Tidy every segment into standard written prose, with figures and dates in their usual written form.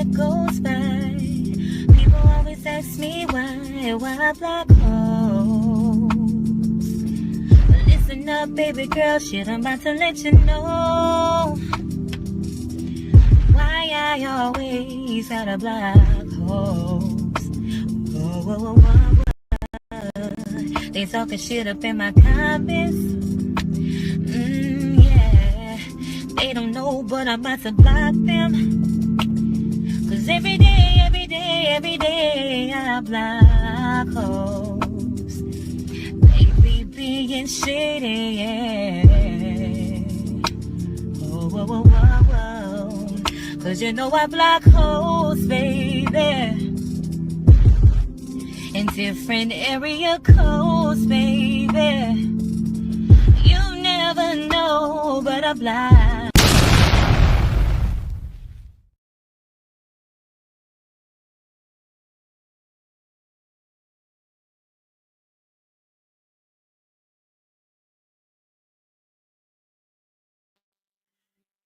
goes by. People always ask me why black holes. Listen up, baby girl, shit, I'm about to let you know why I always got a black holes. Whoa, whoa, whoa, whoa, whoa. They talking shit up in my comments. Yeah, they don't know, but I'm about to block them. Cause every day I block holes. They be being shitty, yeah. Whoa, whoa, whoa, whoa, whoa. Cause you know I block holes, baby. In different area codes, baby. You never know, but I block.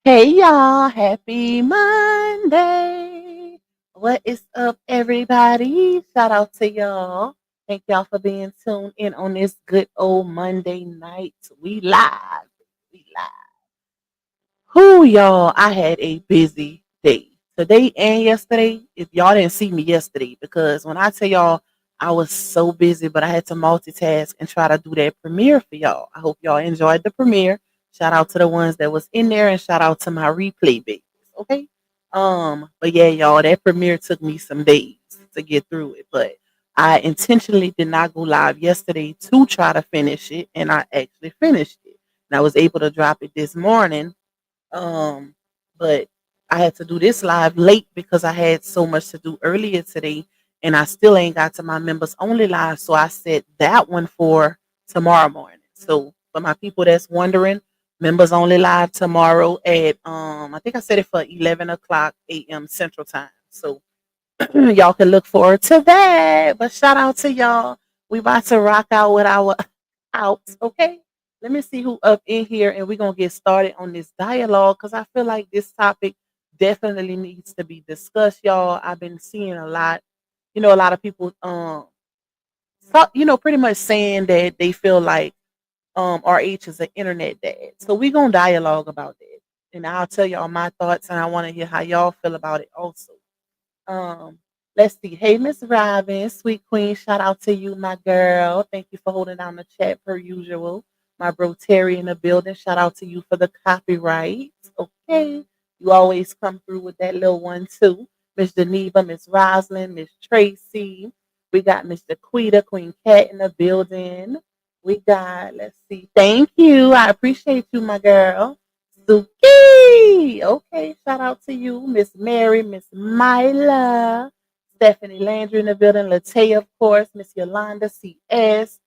Hey y'all, happy Monday. What is up, everybody? Shout out to y'all. Thank y'all for being tuned in on this good old Monday night. We live. We live. Who y'all? I had a busy day today and yesterday. If y'all didn't see me yesterday, because when I tell y'all I was so busy, but I had to multitask and try to do that premiere for y'all. I hope y'all enjoyed the premiere. Shout out to the ones that was in there and shout out to my replay babies. Okay. But yeah, y'all, that premiere took me some days to get through it. But I intentionally did not go live yesterday to try to finish it, and I actually finished it. And I was able to drop it this morning, um, but I had to do this live late because I had so much to do earlier today, and I still ain't got to my members only live. So I set that one for tomorrow morning. So for my people that's wondering, members only live tomorrow at I think I set it for 11 o'clock a.m. Central Time. So y'all can look forward to that. But shout out to y'all. We about to rock out with our outs, okay? Let me see who up in here and we're gonna get started on this dialogue because I feel like this topic definitely needs to be discussed, y'all. I've been seeing a lot, a lot of people pretty much saying that they feel like RH is an internet dad. So we're gonna dialogue about that. And I'll tell y'all my thoughts and I want to hear how y'all feel about it also. Um, let's see. Hey, Miss Robin, sweet queen. Shout out to you, my girl. Thank you for holding down the chat per usual. My bro Terry in the building. Shout out to you for the copyright. Okay. You always come through with that little one too. Miss Geneva, Miss Roslyn, Miss Tracy. We got Miss Daquita, Queen Cat in the building. We got, let's see. Thank you. I appreciate you, my girl. Suki. Okay, shout out to you, Miss Mary, Miss Myla, Stephanie Landry in the building, Latae, of course, Miss Yolanda CS.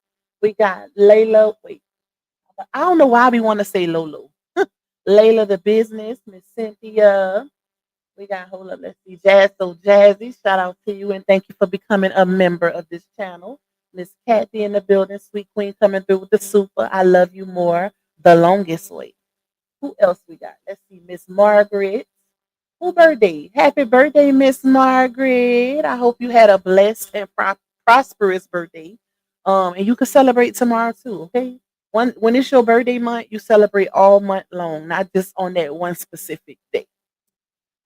We got Layla. Wait, I don't know why we want to say Lolo. Layla the business, Miss Cynthia. We got hold up, let's see, Jazz So Jazzy. Shout out to you and thank you for becoming a member of this channel. Miss Kathy in the building, sweet queen coming through with the super. I love you more. The longest way. Who else we got? Let's see, Miss Margaret. Who birthday? Happy birthday, Miss Margaret. I hope you had a blessed and prosperous birthday. And you can celebrate tomorrow too, okay? When it's your birthday month, you celebrate all month long, not just on that one specific day.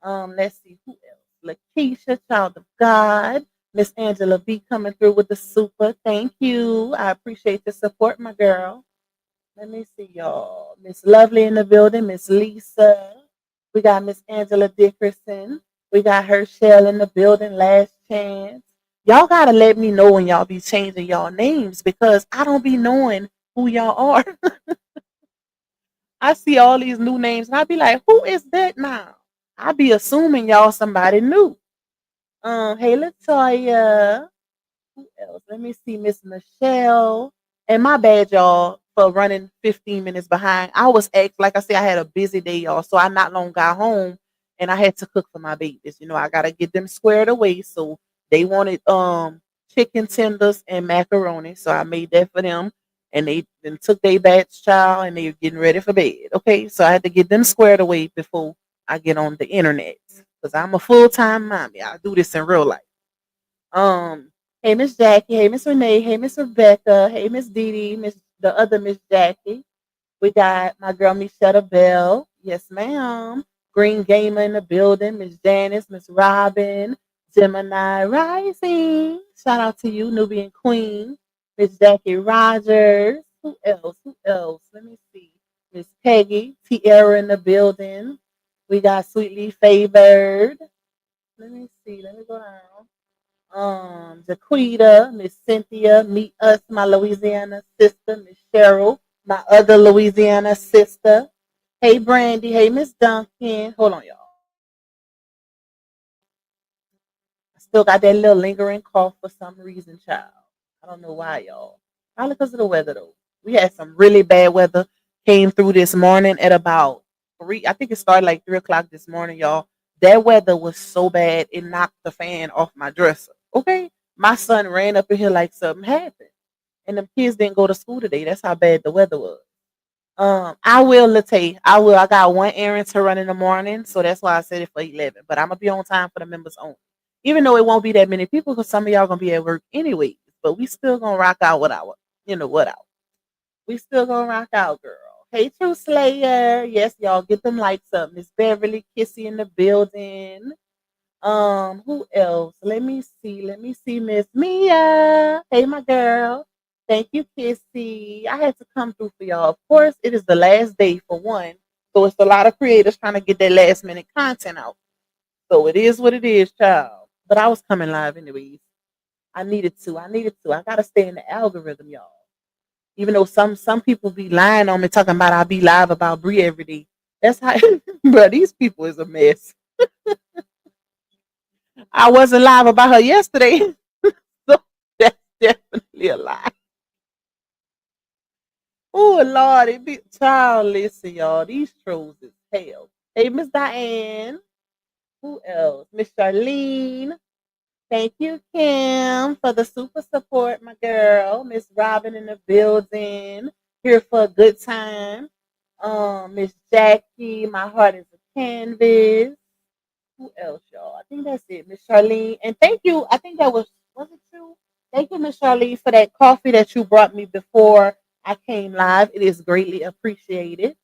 Let's see who else. Lakeisha, child of God. Miss Angela B coming through with the super. Thank you. I appreciate the support, my girl. Let me see, y'all. Miss Lovely in the building, Miss Lisa. We got Miss Angela Dickerson. We got Herschel in the building, last chance. Y'all gotta let me know when y'all be changing y'all names because I don't be knowing who y'all are. I see all these new names and I be like, who is that now? I be assuming y'all somebody new. Hey Latoya. Who else? Let me see, Miss Michelle. And my bad, y'all, for running 15 minutes behind. I was like I said, I had a busy day, y'all. So I not long got home and I had to cook for my babies. I gotta get them squared away. So they wanted chicken tenders and macaroni. So I made that for them. And they then took their batch child and they were getting ready for bed. Okay. So I had to get them squared away before I get on the internet. because I'm a full-time mommy. I do this in real life. Um, hey Miss Jackie, hey Miss Renee, hey Miss Rebecca, hey Miss Dee Dee, Miss the other Miss Jackie. We got my girl Michelle Bell. Yes, ma'am. Green Gamer in the building. Miss Janice, Miss Robin, Gemini Rising. Shout out to you, Nubian Queen. Miss Jackie Rogers. Who else? Who else? Let me see. Miss Peggy, Tierra in the building. We got Sweetly Favored. Let me see. Let me go down. Jaquita, Miss Cynthia, meet us, my Louisiana sister, Miss Cheryl, my other Louisiana sister. Hey Brandy, hey Miss Duncan. Hold on, y'all. I still got that little lingering cough for some reason, child. I don't know why, y'all. Probably because of the weather though. We had some really bad weather. Came through this morning at about 3. I think it started like 3 o'clock this morning, y'all. That weather was so bad it knocked the fan off my dresser. Okay. My son ran up in here like something happened. And the kids didn't go to school today. That's how bad the weather was. I will, Late. I will. I got one errand to run in the morning, so that's why I said it for 11. But I'm gonna be on time for the members only, even though it won't be that many people, because some of y'all gonna be at work anyway. But we still gonna rock out with our, what out. We still gonna rock out, girl. Hey, True Slayer. Yes, y'all get them lights up. Miss Beverly Kissy in the building. Who else? Let me see. Let me see. Miss Mia. Hey, my girl. Thank you, Kissy. I had to come through for y'all. Of course, it is the last day for one. So it's a lot of creators trying to get their last minute content out. So it is what it is, child. But I was coming live anyways. I needed to. I needed to. I gotta stay in the algorithm, y'all. Even though some people be lying on me talking about I be live about Brie every day. That's how bro, these people is a mess. I wasn't live about her yesterday. So that's definitely a lie. Oh Lord, it be child. Listen, y'all. These trolls is hell. Hey, Miss Diane. Who else? Miss Charlene. Thank you, Kim, for the super support, my girl. Miss Robin in the building. Here for a good time. Miss Jackie, my heart is a canvas. Who else, y'all? I think that's it. Miss Charlene. And thank you. I think that was it you? Thank you, Miss Charlene, for that coffee that you brought me before I came live. It is greatly appreciated.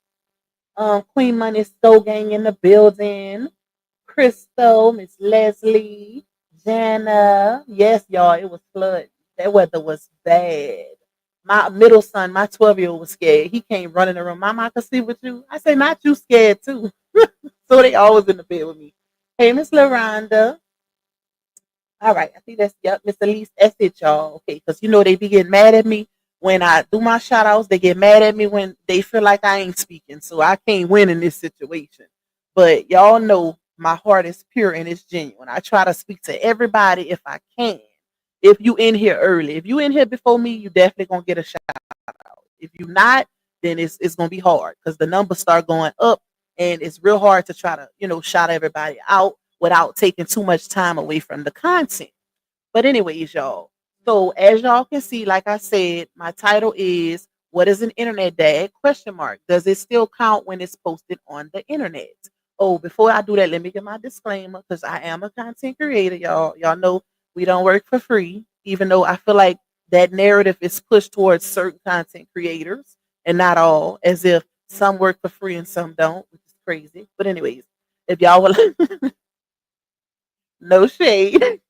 Queen Money Soul Gang in the building. Crystal, Miss Leslie, Jana. Yes, y'all, it was flooding. That weather was bad. My middle son, my 12-year-old was scared. He came running around. Mama, I can see with you. I say, not you scared too. So they always in the bed with me. Hey, Miss LaRonda. All right, I think that's yep, Miss Elise. That's it, y'all. Okay, because they be getting mad at me when I do my shout outs. They get mad at me when they feel like I ain't speaking. So I can't win in this situation. But y'all know my heart is pure and it's genuine. I try to speak to everybody if I can. If you in here early, if you in here before me, you definitely gonna get a shout out. If you not, then it's gonna be hard because the numbers start going up and it's real hard to try to shout everybody out without taking too much time away from the content. But anyways, y'all. So as y'all can see, like I said, my title is "What is an internet dad?" Question mark. Does it still count when it's posted on the internet? Oh, before I do that, let me get my disclaimer because I am a content creator, y'all. Y'all know we don't work for free, even though I feel like that narrative is pushed towards certain content creators and not all, as if some work for free and some don't, which is crazy. But anyways, if y'all will, no shade.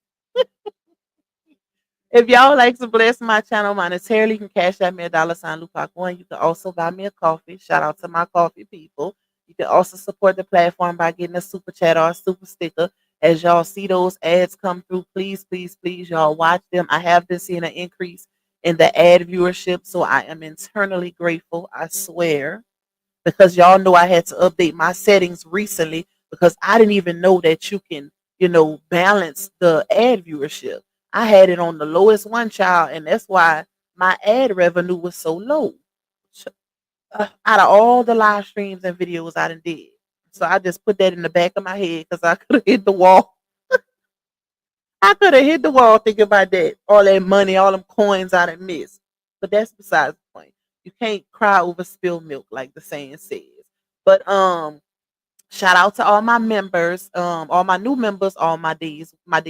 If y'all would like to bless my channel monetarily, you can cash at me a $sign Lupac One. You can also buy me a coffee. Shout out to my coffee people. You can also support the platform by getting a super chat or a super sticker. As y'all see those ads come through, please, please, please, y'all watch them. I have been seeing an increase in the ad viewership, so I am internally grateful. I swear because y'all know I had to update my settings recently because I didn't even know that you can, balance the ad viewership. I had it on the lowest one, child, and that's why my ad revenue was so low. Out of all the live streams and videos I done did. So I just put that in the back of my head because I could have hit the wall. I could have hit the wall thinking about that. All that money, all them coins I done missed. But that's besides the point. You can't cry over spilled milk, like the saying says. But Shout out to all my members, all my new members, all my day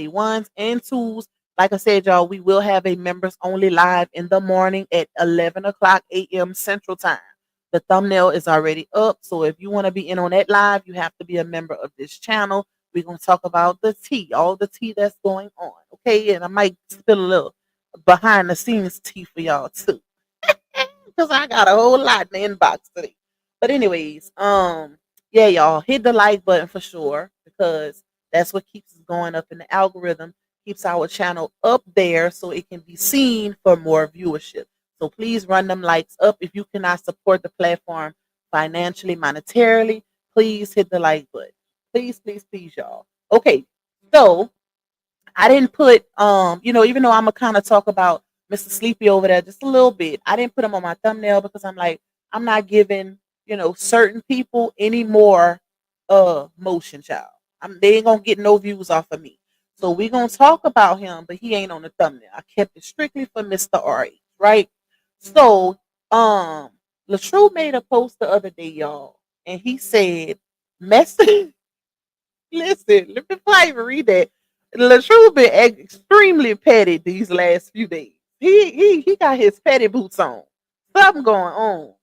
ones and twos. Like I said, y'all, we will have a members only live in the morning at 11 o'clock a.m. Central Time. The thumbnail is already up. So if you want to be in on that live, you have to be a member of this channel. We're going to talk about the tea, all the tea that's going on. Okay. And I might spill a little behind the scenes tea for y'all too. Because I got a whole lot in the inbox today. But anyways, yeah, y'all hit the like button for sure because that's what keeps us going up in the algorithm, keeps our channel up there so it can be seen for more viewership. So please run them likes up. If you cannot support the platform financially, monetarily, please hit the like button. Please, please, please, y'all. Okay, so I didn't put even though I'm gonna kind of talk about Mr. Sleepy over there just a little bit, I didn't put him on my thumbnail because I'm like, I'm not giving, certain people any more motion, child. They ain't gonna get no views off of me. So we gonna talk about him, but he ain't on the thumbnail. I kept it strictly for Mr. R. Right? So Latrue made a post the other day, y'all, and he said, message listen, let me before I even read that. Latrue been extremely petty these last few days. He got his petty boots on. Something going on.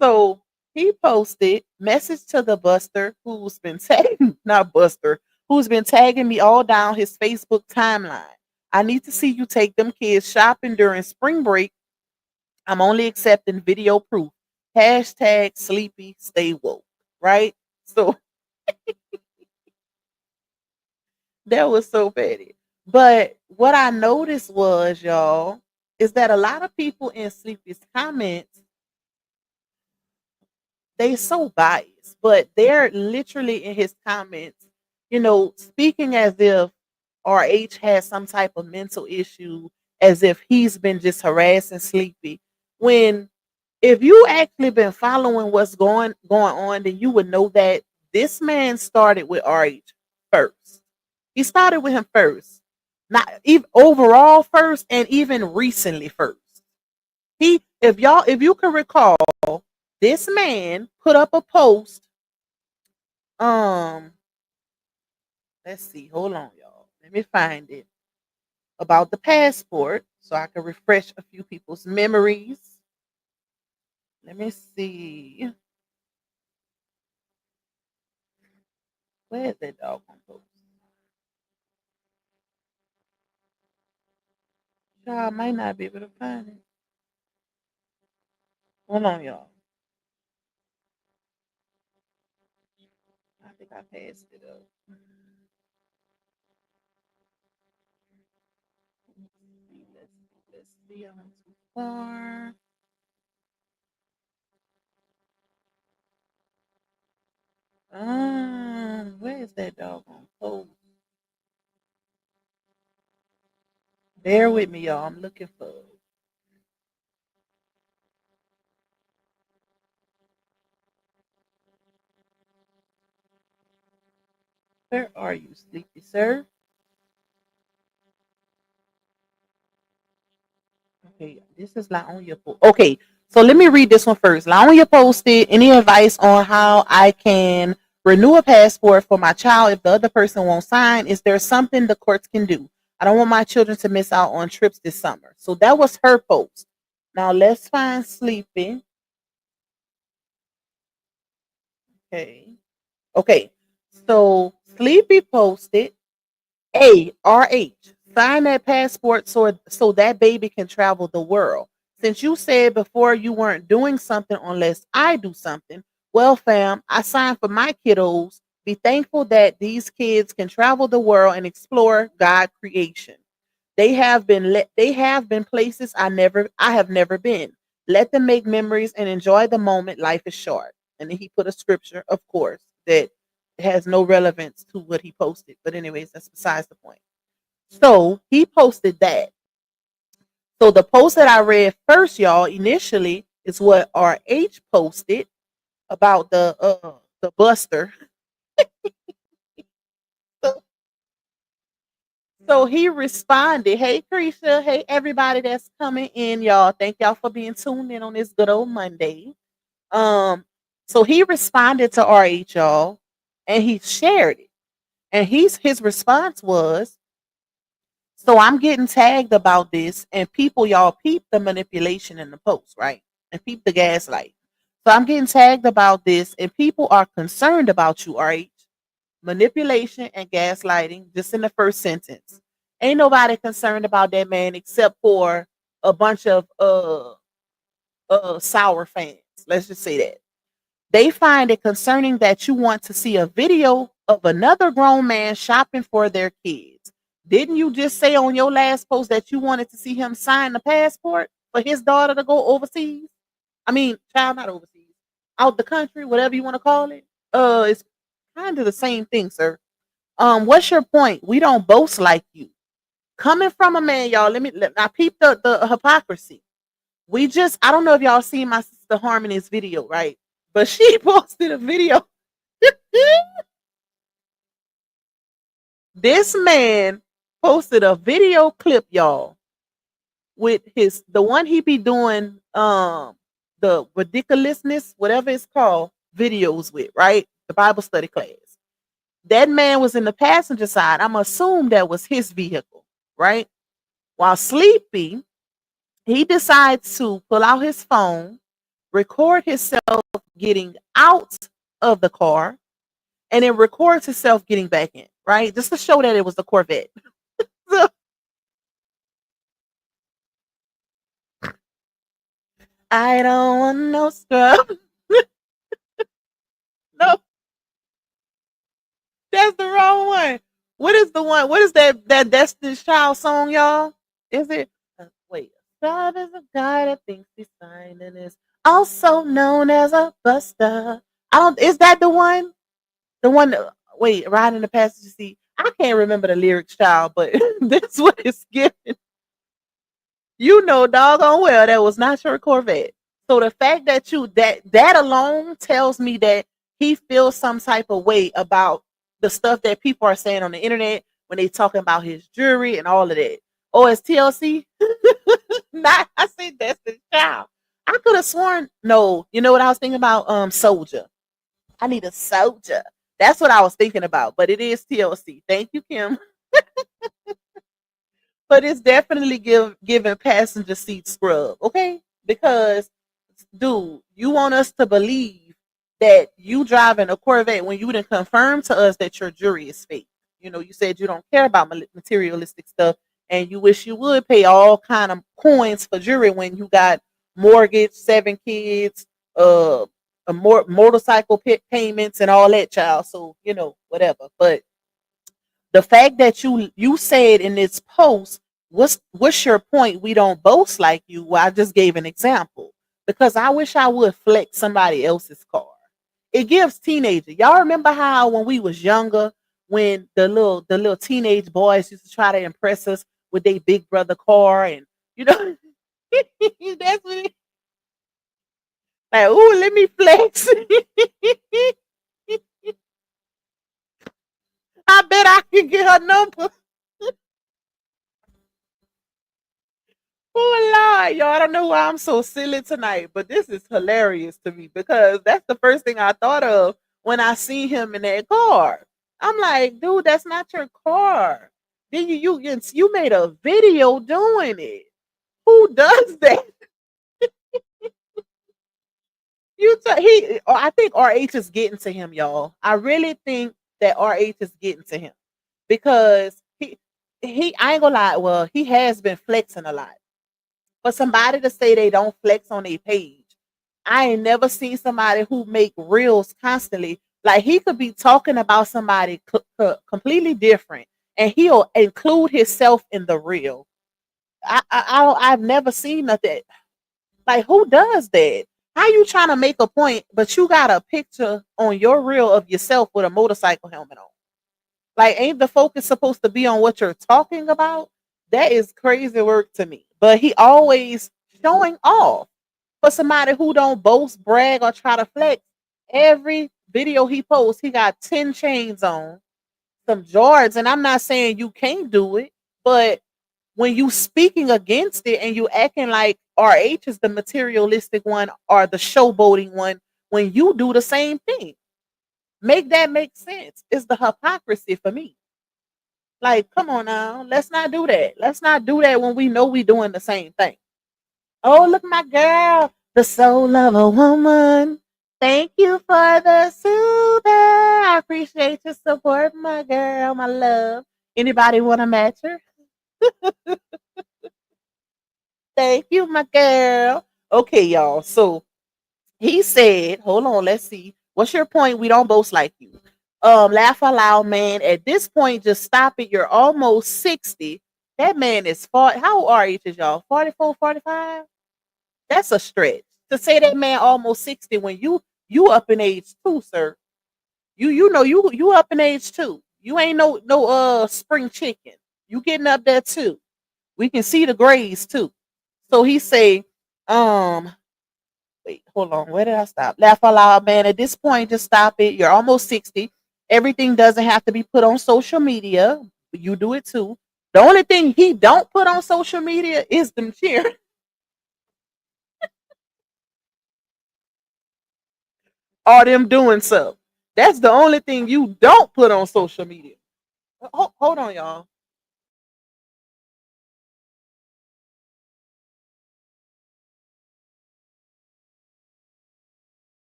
So he posted message to the Buster who's been tagging not Buster, who's been tagging me all down his Facebook timeline. I need to see you take them kids shopping during spring break. I'm only accepting video proof. Hashtag sleepy stay woke. Right? So that was so petty. But what I noticed was, y'all, is that a lot of people in Sleepy's comments, they so biased, but they're literally in his comments, speaking as if RH has some type of mental issue, as if he's been just harassing Sleepy. When if you actually been following what's going on, then you would know that this man started with RH first. He started with him first, not even overall first, and even recently first. If you can recall, this man put up a post. Um, let's see, hold on, y'all. Let me find it about the passport so I can refresh a few people's memories. Let me see. Where is that doggone post? Y'all might not be able to find it. Hold on, y'all. I think I passed it up. Let's see. I went too far. Where is that doggone post? Bear with me, y'all. I'm looking for it. Where are you, sleepy sir? Okay, this is Laonia post. Okay, so let me read this one first. Laonia posted any advice on how I can renew a passport for my child if the other person won't sign? Is there something the courts can do? I don't want my children to miss out on trips this summer. So that was her post. Now let's find Sleepy. Okay. Okay. So Sleepy posted ARH. Sign that passport so that baby can travel the world. Since you said before you weren't doing something unless I do something, well, fam, I signed for my kiddos. Be thankful that these kids can travel the world and explore God creation. They have been places I have never been. Let them make memories and enjoy the moment. Life is short. And then he put a scripture, of course, that has no relevance to what he posted. But anyways, that's besides the point. So he posted that. So the post that I read first, y'all, initially is what RH posted about the Buster. So, so he responded, "Hey Creisha, hey everybody that's coming in, y'all. Thank y'all for being tuned in on this good old Monday." Um, so he responded to RH, y'all, and he shared it. And his response was, so I'm getting tagged about this, and people, y'all peep the manipulation in the post, right? And peep the gaslight. So I'm getting tagged about this, and people are concerned about you, RH. Manipulation and gaslighting, just in the first sentence. Ain't nobody concerned about that man except for a bunch of sour fans. Let's just say that. They find it concerning that you want to see a video of another grown man shopping for their kids. Didn't you just say on your last post that you wanted to see him sign the passport for his daughter to go overseas? I mean, child, not overseas, out the country, whatever you want to call it. It's kind of the same thing, sir. What's your point? We don't boast like you. Coming from a man, y'all. I peep the hypocrisy. We just, I don't know if y'all seen my sister Harmony's video, right? But she posted a video. This man posted a video clip, y'all, with the one he be doing the ridiculousness, whatever it's called, videos with, right? The Bible study class. That man was in the passenger side. I'm assume that was his vehicle, right? While sleepy, he decides to pull out his phone, record himself getting out of the car, and then records himself getting back in, right? Just to show that it was the Corvette. So, I don't want no scrub. No, that's the wrong one. What is the one? What is that Destiny's Child song, y'all? Is it? Wait. God is a guy that thinks he's fine and is also known as a buster. I don't. Is that the one? The one that, wait, riding the passenger seat. I can't remember the lyrics, child, but that's what it's giving. You know doggone well that was not your Corvette. So the fact that that alone tells me that he feels some type of way about the stuff that people are saying on the internet when they talking about his jewelry and all of that. Oh, it's TLC? Not, I said that's the child. I could have sworn, no, you know what I was thinking about? Soldier. I need a soldier. That's what I was thinking about, but it is TLC. Thank you, Kim. But it's definitely giving passenger seat scrub, okay? Because, dude, you want us to believe that you driving a Corvette when you didn't confirm to us that your jury is fake. You know, you said you don't care about materialistic stuff, and you wish you would pay all kind of coins for jury when you got mortgage, 7 kids, a motorcycle payments, and all that, child. So whatever. But the fact that you said in this post, what's your point? We don't boast like you. Well, I just gave an example because I wish I would flex somebody else's car. It gives teenagers. Y'all remember how when we was younger, when the little teenage boys used to try to impress us with their big brother car, and you know that's what like. Oh, let me flex. I bet I can get her number. Oh Lord, y'all, I don't know why I'm so silly tonight, but this is hilarious to me because that's the first thing I thought of when I see him in that car. I'm like, dude, that's not your car. Then you made a video doing it. Who does that? I think RH is getting to him, y'all. I really think that RH is getting to him because he I ain't gonna lie. Well, he has been flexing a lot. For somebody to say they don't flex on a page, I ain't never seen somebody who make reels constantly. Like he could be talking about somebody completely different, and he'll include himself in the reel. I've never seen nothing like who does that. How you trying to make a point, but you got a picture on your reel of yourself with a motorcycle helmet on? Like, ain't the focus supposed to be on what you're talking about? That is crazy work to me. But he always showing off for somebody who don't boast, brag, or try to flex. Every video he posts, he got 10 chains on, some Jordans, and I'm not saying you can't do it, but when you speaking against it and you acting like RH is the materialistic one or the showboating one, when you do the same thing. Make that make sense. It's the hypocrisy for me. Like, come on now. Let's not do that. Let's not do that when we know we doing the same thing. Oh, look, my girl, the soul of a woman. Thank you for the soother. I appreciate your support, my girl, my love. Anybody want to match her? Thank you, my girl. Okay, y'all. So he said, hold on, let's see. What's your point? We don't both like you. Laugh aloud, man. At this point, just stop it. You're almost 60. That man is 40. How old are you, y'all? 44, 45? That's a stretch. To say that man almost 60 when you up in age too, sir. You know you up in age too. You ain't no spring chicken. You getting up there too. We can see the grays too. So he say, um, wait, hold on. Where did I stop? Laugh out loud, man. At this point, just stop it. You're almost 60. Everything doesn't have to be put on social media. You do it too. The only thing he don't put on social media is them cheering or them doing so. That's the only thing you don't put on social media. Hold on, y'all.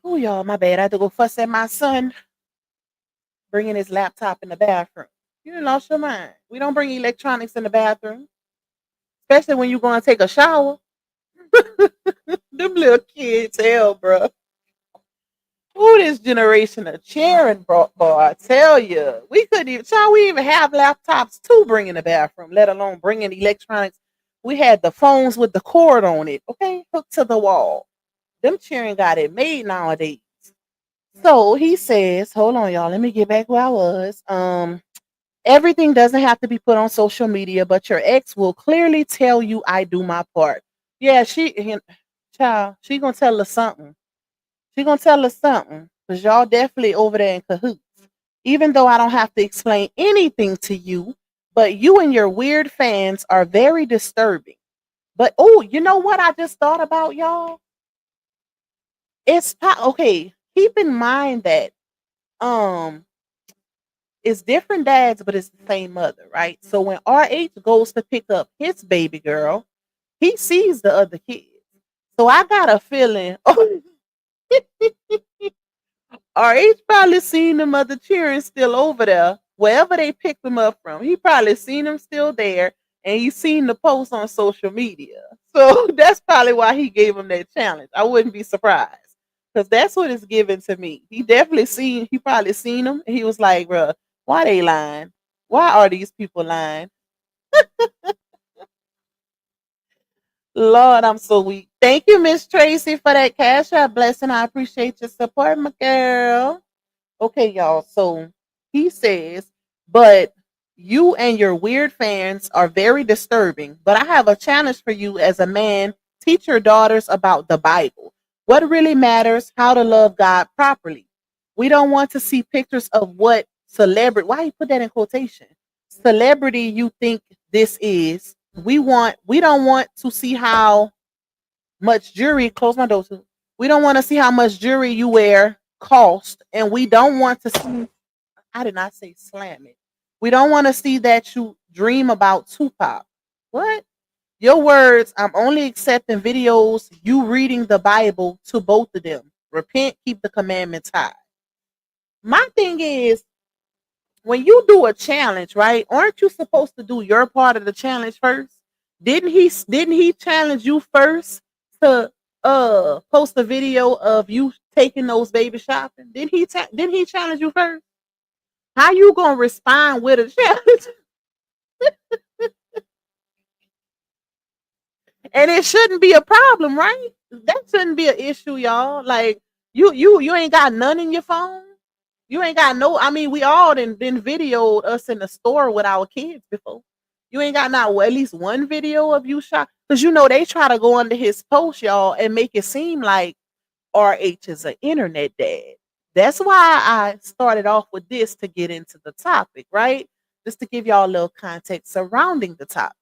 Oh, y'all, my bad. I had to go fuss at my son bringing his laptop in the bathroom. You done lost your mind. We don't bring electronics in the bathroom, especially when you're going to take a shower. Them little kids, hell, bro. Who this generation of cheering, bro? Boy, I tell you, we couldn't even. Child, we even have laptops to bring in the bathroom, let alone bringing electronics. We had the phones with the cord on it, okay, hooked to the wall. Them cheering got it made nowadays. So he says, hold on, y'all. Let me get back where I was. Everything doesn't have to be put on social media, but your ex will clearly tell you I do my part. Yeah, child, she gonna tell us something. She gonna tell us something. Cause y'all definitely over there in cahoots. Even though I don't have to explain anything to you, but you and your weird fans are very disturbing. But oh, you know what I just thought about, y'all? Okay. Keep in mind that um it's different dads, but it's the same mother, right? So when RH goes to pick up his baby girl, he sees the other kids. So I got a feeling, oh, RH probably seen the mother cheering still over there, wherever they picked them up from. He probably seen them still there, and he seen the post on social media. So that's probably why he gave him that challenge. I wouldn't be surprised. Because that's what it's given to me. He probably seen them, and he was like, bruh, why they lying? Why are these people lying? Lord, I'm so weak. Thank you, Miss Tracy, for that cash app blessing. I appreciate your support, my girl. Okay, y'all. So he says, but you and your weird fans are very disturbing. But I have a challenge for you as a man. Teach your daughters about the Bible. What really matters, how to love God properly. We don't want to see pictures of what celebrity, why you put that in quotation? Celebrity you think this is. We don't want to see how much jewelry, close my door to. We don't want to see how much jewelry you wear cost, and we don't want to see. I did not say slam it. We don't want to see that you dream about Tupac. What? Your words. I'm only accepting videos you reading the Bible to both of them. Repent, keep the commandments high. My thing is, when you do a challenge, right? Aren't you supposed to do your part of the challenge first? Didn't he challenge you first to post a video of you taking those baby shopping? Didn't he challenge you first? How you gonna respond with a challenge? And it shouldn't be a problem, right? That shouldn't be an issue, y'all. Like You ain't got none in your phone. You ain't got no. I mean, we all done been videoed us in the store with our kids before. You ain't got not at least one video of you shot because you know they try to go under his post, y'all, and make it seem like RH is an internet dad. That's why I started off with this to get into the topic, right? Just to give y'all a little context surrounding the topic.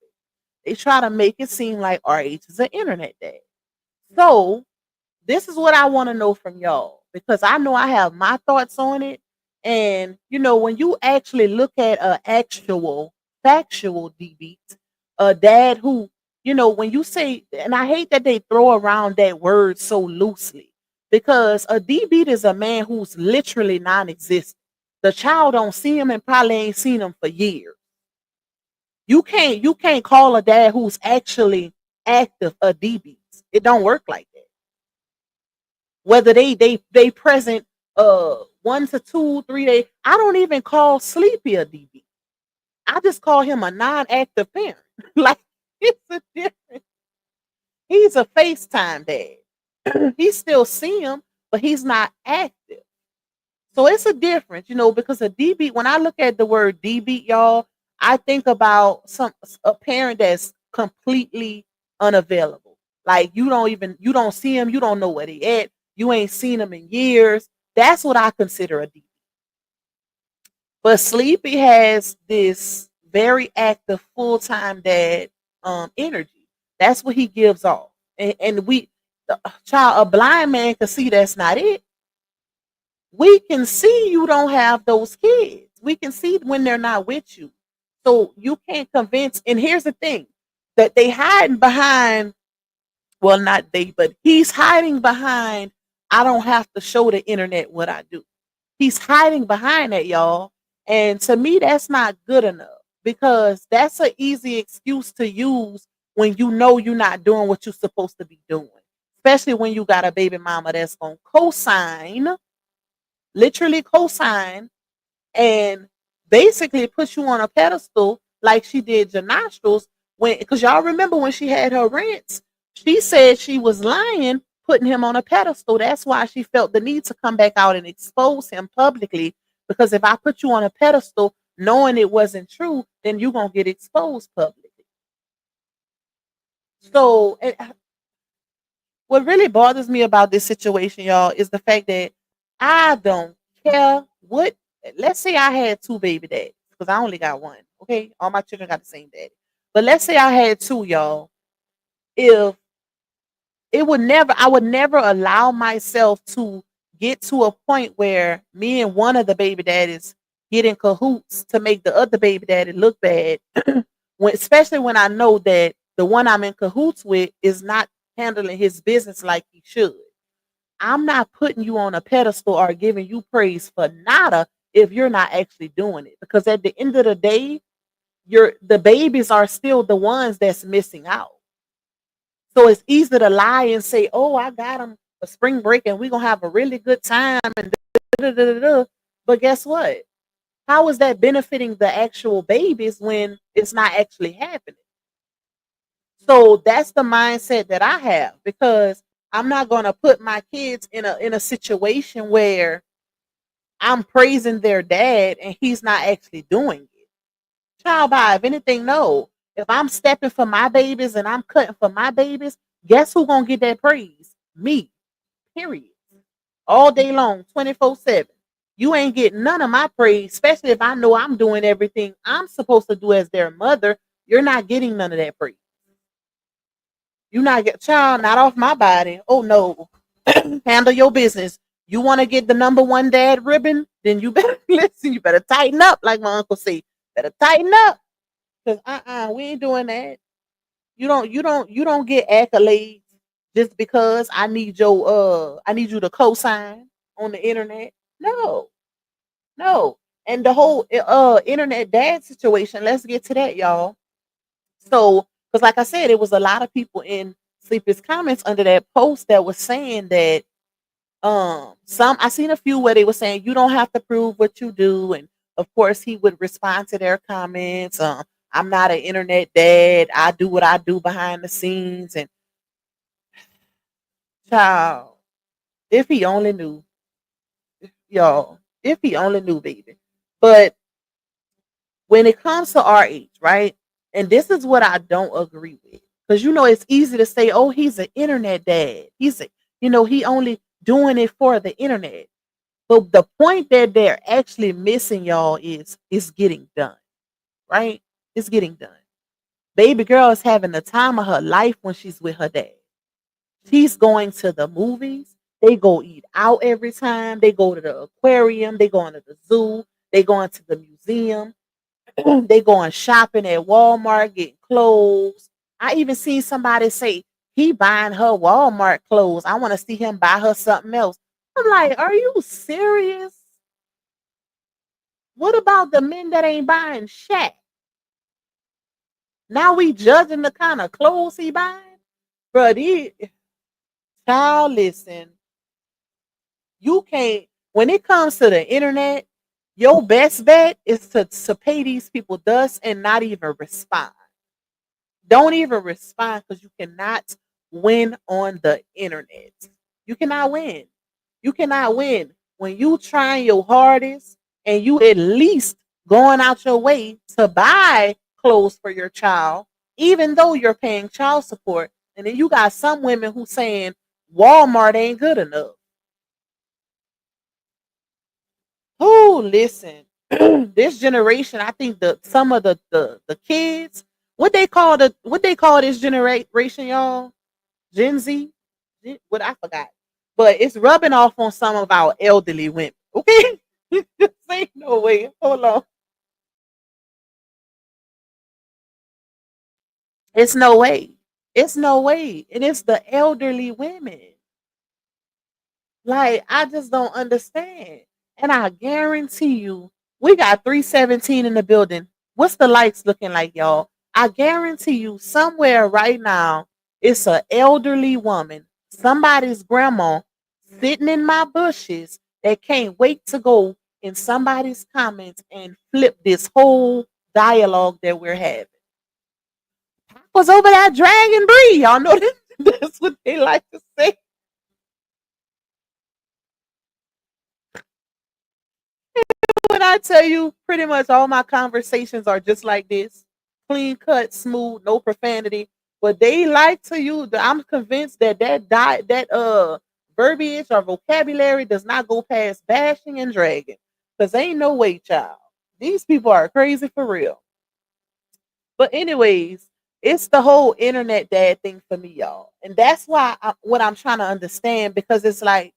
They try to make it seem like RH is an internet dad. So this is what I want to know from y'all because I know I have my thoughts on it. And you know, when you actually look at a actual factual DB, a dad who, you know, when you say, and I hate that they throw around that word so loosely because a DB is a man who's literally non-existent. The child don't see him and probably ain't seen him for years. You can't call a dad who's actually active a DB. It don't work like that. Whether they present 1 to 2, 3 days. I don't even call Sleepy a DB. I just call him a non-active parent. Like it's a different. He's a FaceTime dad. He still see him, but he's not active. So it's a difference, you know, because a DB. When I look at the word DB, y'all, I think about a parent that's completely unavailable. Like you don't see him, you don't know where they at, you ain't seen him in years. That's what I consider a DB. But Sleepy has this very active full time dad energy. That's what he gives off, and the child, a blind man can see that's not it. We can see you don't have those kids. We can see when they're not with you. So you can't convince. And here's the thing that they hiding behind. Well, not they, but he's hiding behind. I don't have to show the internet what I do. He's hiding behind that, y'all. And to me, that's not good enough because that's an easy excuse to use when you know you're not doing what you're supposed to be doing. Especially when you got a baby mama that's going to co-sign, literally co-sign, and basically put you on a pedestal like she did your nostrils when because y'all remember when she had her rants, she said she was lying, putting him on a pedestal. That's why she felt the need to come back out and expose him publicly. Because if I put you on a pedestal knowing it wasn't true, then you're gonna get exposed publicly. So what really bothers me about this situation, y'all, is the fact that I don't care what. Let's say I had two baby daddies because I only got one. Okay, all my children got the same daddy. But let's say I had two, y'all. If I would never allow myself to get to a point where me and one of the baby daddies get in cahoots to make the other baby daddy look bad. Especially when I know that the one I'm in cahoots with is not handling his business like he should. I'm not putting you on a pedestal or giving you praise for nada if you're not actually doing it. Because at the end of the day, the babies are still the ones that's missing out. So it's easy to lie and say, "Oh, I got them for spring break and we're gonna have a really good time." And da, da, da, da, da. But guess what? How is that benefiting the actual babies when it's not actually happening? So that's the mindset that I have because I'm not gonna put my kids in a situation where I'm praising their dad and he's not actually doing it. Child by if anything, no. If I'm stepping for my babies and I'm cutting for my babies, guess who gonna get that praise? Me. Period. All day long, 24/7. You ain't getting none of my praise, especially if I know I'm doing everything I'm supposed to do as their mother. You're not getting none of that praise. You not get child, not off my body. Oh no. Handle your business. You want to get the number one dad ribbon? Then you better listen. You better tighten up, like my uncle say. Better tighten up. Cause we ain't doing that. You don't get accolades just because I need you to co-sign on the internet. No, no. And the whole internet dad situation, let's get to that, y'all. So, because like I said, it was a lot of people in Sleepy's comments under that post that was saying that some I seen a few where they were saying you don't have to prove what you do, and of course he would respond to their comments. I'm not an internet dad. I do what I do behind the scenes, and child, If he only knew, y'all. If he only knew, baby. But when it comes to our age, right? And this is what I don't agree with. Because it's easy to say, oh, he's an internet dad. He only doing it for the internet. But the point that they're actually missing, y'all, is it's getting done, right? It's getting done. Baby girl is having the time of her life when she's with her dad. She's going to the movies. They go eat out every time. They go to the aquarium. They go into the zoo. They go into the museum. They going shopping at Walmart, getting clothes. I even seen somebody say he buying her Walmart clothes. I want to see him buy her something else. I'm like, are you serious? What about the men that ain't buying shit? Now we judging the kind of clothes he buying? But child, listen, you can't, when it comes to the internet, your best bet is to pay these people dust and not even respond. Don't even respond because you cannot win on the internet. You cannot win. You cannot win when you trying your hardest and you at least going out your way to buy clothes for your child, even though you're paying child support. And then you got some women who saying Walmart ain't good enough. Oh, listen, this generation, I think some of the kids, what they call this generation, y'all, Gen Z, what I forgot, but it's rubbing off on some of our elderly women. Okay, this ain't no way. Hold on, it's no way. It's no way, and it's the elderly women. Like, I just don't understand. And I guarantee you, we got 317 in the building. What's the lights looking like, y'all? I guarantee you, somewhere right now, it's an elderly woman, somebody's grandma, sitting in my bushes that can't wait to go in somebody's comments and flip this whole dialogue that we're having. Was over that dragon breed. Y'all know that? That's what they like to say. When I tell you, pretty much all my conversations are just like this, clean cut, smooth, no profanity. But they like to use. I'm convinced that verbiage or vocabulary does not go past bashing and dragging. Cause ain't no way, child. These people are crazy for real. But anyways, it's the whole internet dad thing for me, y'all, and that's why what I'm trying to understand, because it's like,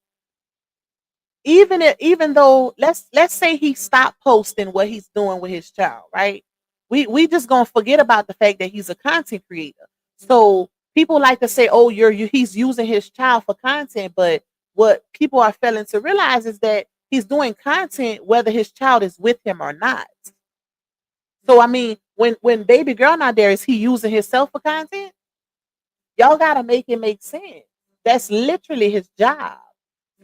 even though, let's say he stopped posting what he's doing with his child, right? We just gonna forget about the fact that he's a content creator. So people like to say, oh, he's using his child for content, but what people are failing to realize is that he's doing content whether his child is with him or not. So I mean, when baby girl not there, is he using himself for content? Y'all gotta make it make sense. That's literally his job.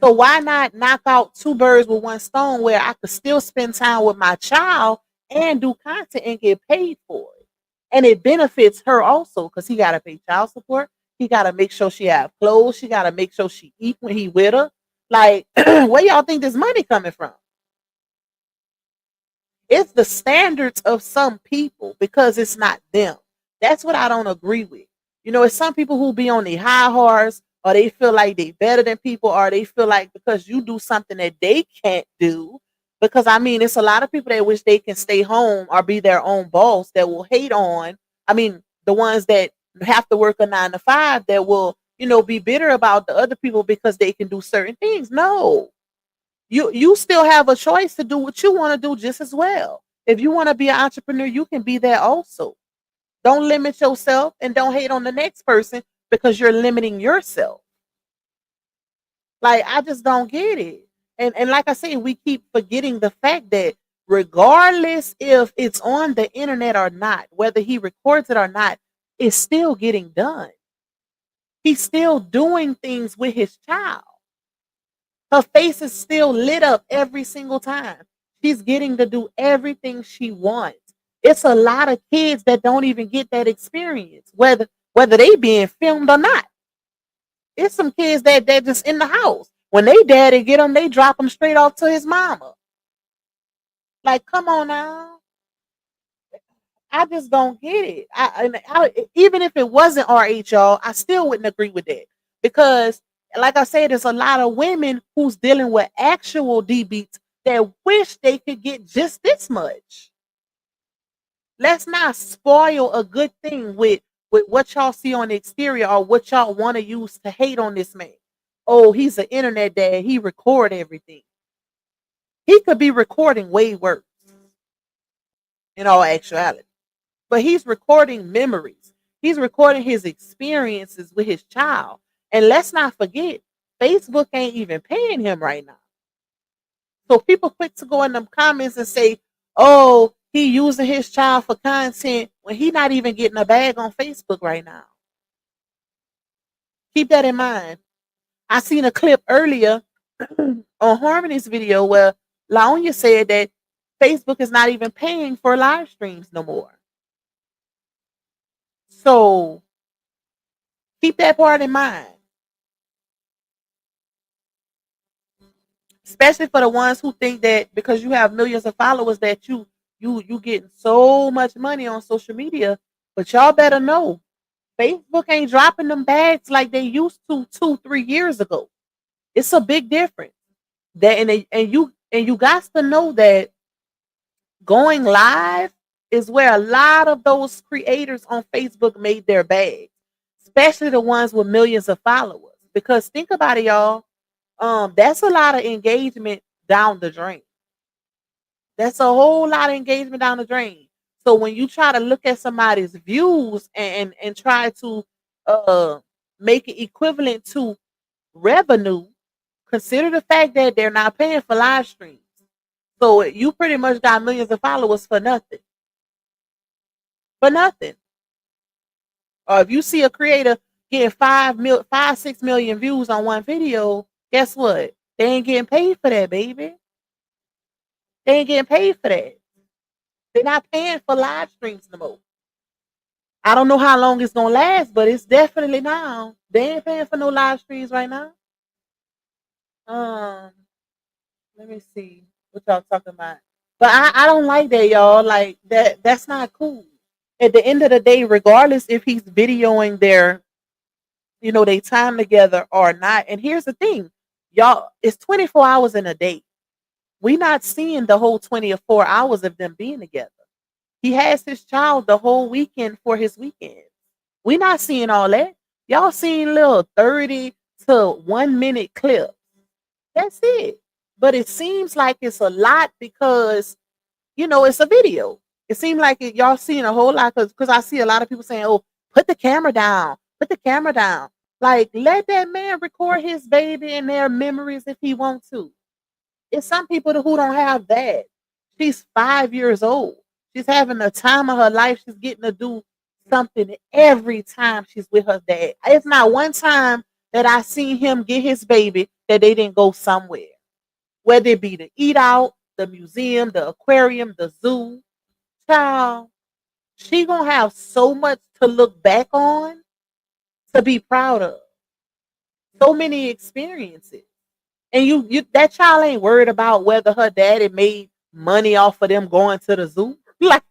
So why not knock out two birds with one stone, where I could still spend time with my child and do content and get paid for it? And it benefits her also, because he gotta pay child support. He gotta make sure she have clothes. She gotta make sure she eat when he with her. Like, where y'all think this money coming from? It's the standards of some people because it's not them. That's what I don't agree with. It's some people who be on the high horse, or they feel like they better than people, or they feel like because you do something that they can't do. Because I mean, it's a lot of people that wish they can stay home or be their own boss, that will hate on. I mean, the ones that have to work a 9 to 5, that will, be bitter about the other people because they can do certain things. No, you still have a choice to do what you want to do just as well. If you want to be an entrepreneur, you can be that also. Don't limit yourself and don't hate on the next person because you're limiting yourself. Like, I just don't get it. And like I say, we keep forgetting the fact that regardless if it's on the internet or not, whether he records it or not, it's still getting done. He's still doing things with his child. Her face is still lit up every single time. She's getting to do everything she wants. It's a lot of kids that don't even get that experience, whether they being filmed or not. It's some kids that they're just in the house. When they daddy get him, they drop him straight off to his mama. Like, come on now. I just don't get it. Even if it wasn't RH, y'all, I still wouldn't agree with that because, like I said, there's a lot of women who's dealing with actual DBs that wish they could get just this much. Let's not spoil a good thing with what y'all see on the exterior or what y'all want to use to hate on this man. Oh, he's an internet dad. He record everything. He could be recording way worse in all actuality. But he's recording memories. He's recording his experiences with his child. And let's not forget, Facebook ain't even paying him right now. So people quick to go in them comments and say, oh, he using his child for content when he not even getting a bag on Facebook right now. Keep that in mind. I seen a clip earlier on Harmony's video where Laonya said that Facebook is not even paying for live streams no more. So keep that part in mind. Especially for the ones who think that because you have millions of followers that you getting so much money on social media. But y'all better know Facebook ain't dropping them bags like they used to 2-3 years ago. It's a big difference. That and you got to know that going live is where a lot of those creators on Facebook made their bags, especially the ones with millions of followers. Because think about it, y'all. That's a lot of engagement down the drain. That's a whole lot of engagement down the drain. So when you try to look at somebody's views and try to uh make it equivalent to revenue, consider the fact that they're not paying for live streams. So you pretty much got millions of followers for nothing. For nothing. Or if you see a creator getting 6 million views on one video, guess what? They ain't getting paid for that, baby. They ain't getting paid for that. They're not paying for live streams no more. I don't know how long it's gonna last, but it's definitely now. They ain't paying for no live streams right now. Um, Let me see what y'all talking about. But I don't like that, y'all. Like that's not cool. At the end of the day, regardless if he's videoing their time together or not. And here's the thing, y'all, it's 24 hours in a day. We not seeing the whole 24 hours of them being together. He has his child the whole weekend for his weekend. We not seeing all that. Y'all seeing little 30 to 1 minute clips. That's it. But it seems like it's a lot because it's a video. It seems like y'all seeing a whole lot because I see a lot of people saying, "Oh, put the camera down, put the camera down." Like, let that man record his baby and their memories if he wants to. It's some people who don't have that. She's 5 years old. She's having the time of her life. She's getting to do something every time she's with her dad. It's not one time that I seen him get his baby that they didn't go somewhere. Whether it be to eat out, the museum, the aquarium, the zoo. Child, she gonna have so much to look back on to be proud of. So many experiences. And you that child ain't worried about whether her daddy made money off of them going to the zoo. Like,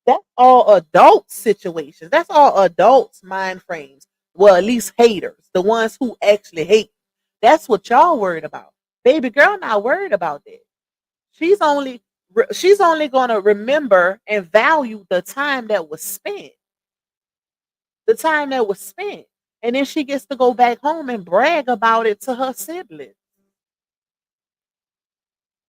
that's all adult situations. That's all adults' mind frames. Well, at least haters, the ones who actually hate. That's what y'all worried about. Baby girl not worried about that. She's only she's only gonna remember and value the time that was spent. The time that was spent. And then she gets to go back home and brag about it to her siblings.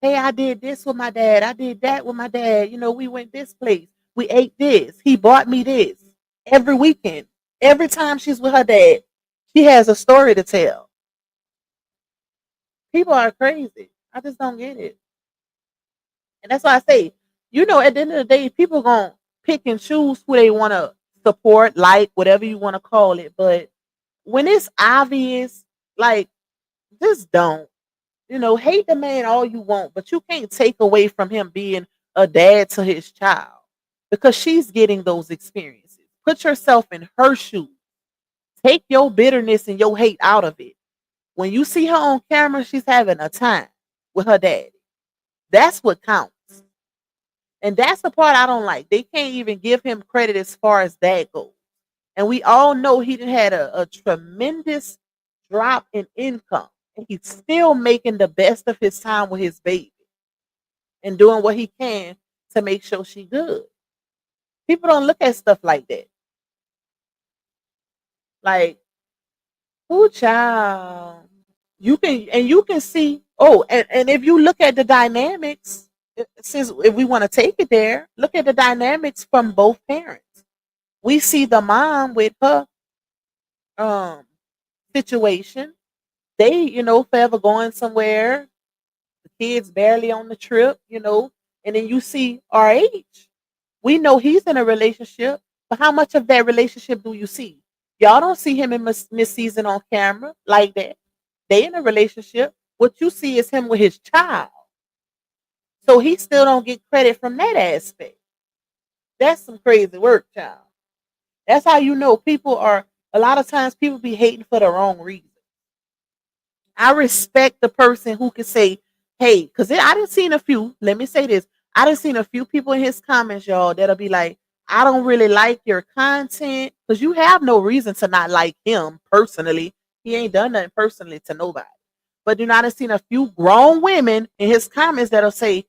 Hey, I did this with my dad. I did that with my dad. We went this place. We ate this. He bought me this. Every weekend. Every time she's with her dad, she has a story to tell. People are crazy. I just don't get it. And that's why I say, at the end of the day, people going to pick and choose who they want to support, like, whatever you want to call it. But when it's obvious, like, just don't. Hate the man all you want, but you can't take away from him being a dad to his child because she's getting those experiences. Put yourself in her shoes. Take your bitterness and your hate out of it. When you see her on camera, she's having a time with her daddy. That's what counts. And that's the part I don't like. They can't even give him credit as far as that goes. And we all know he done had a tremendous drop in income. And he's still making the best of his time with his baby and doing what he can to make sure she good. People don't look at stuff like that. Like, who child? You can see, oh, and if you look at the dynamics, since if we want to take it there, look at the dynamics from both parents. We see the mom with her um situation. They, forever going somewhere, the kids barely on the trip, and then you see RH. We know he's in a relationship, but how much of that relationship do you see? Y'all don't see him in Miss Season on camera like that. They in a relationship. What you see is him with his child. So he still don't get credit from that aspect. That's some crazy work, child. That's how you know people are, a lot of times people be hating for the wrong reason. I respect the person who can say, hey, because I done seen a few, let me say this. I done seen a few people in his comments, y'all, that'll be like, I don't really like your content. Because you have no reason to not like him personally. He ain't done nothing personally to nobody. But you know, I done seen a few grown women in his comments that'll say,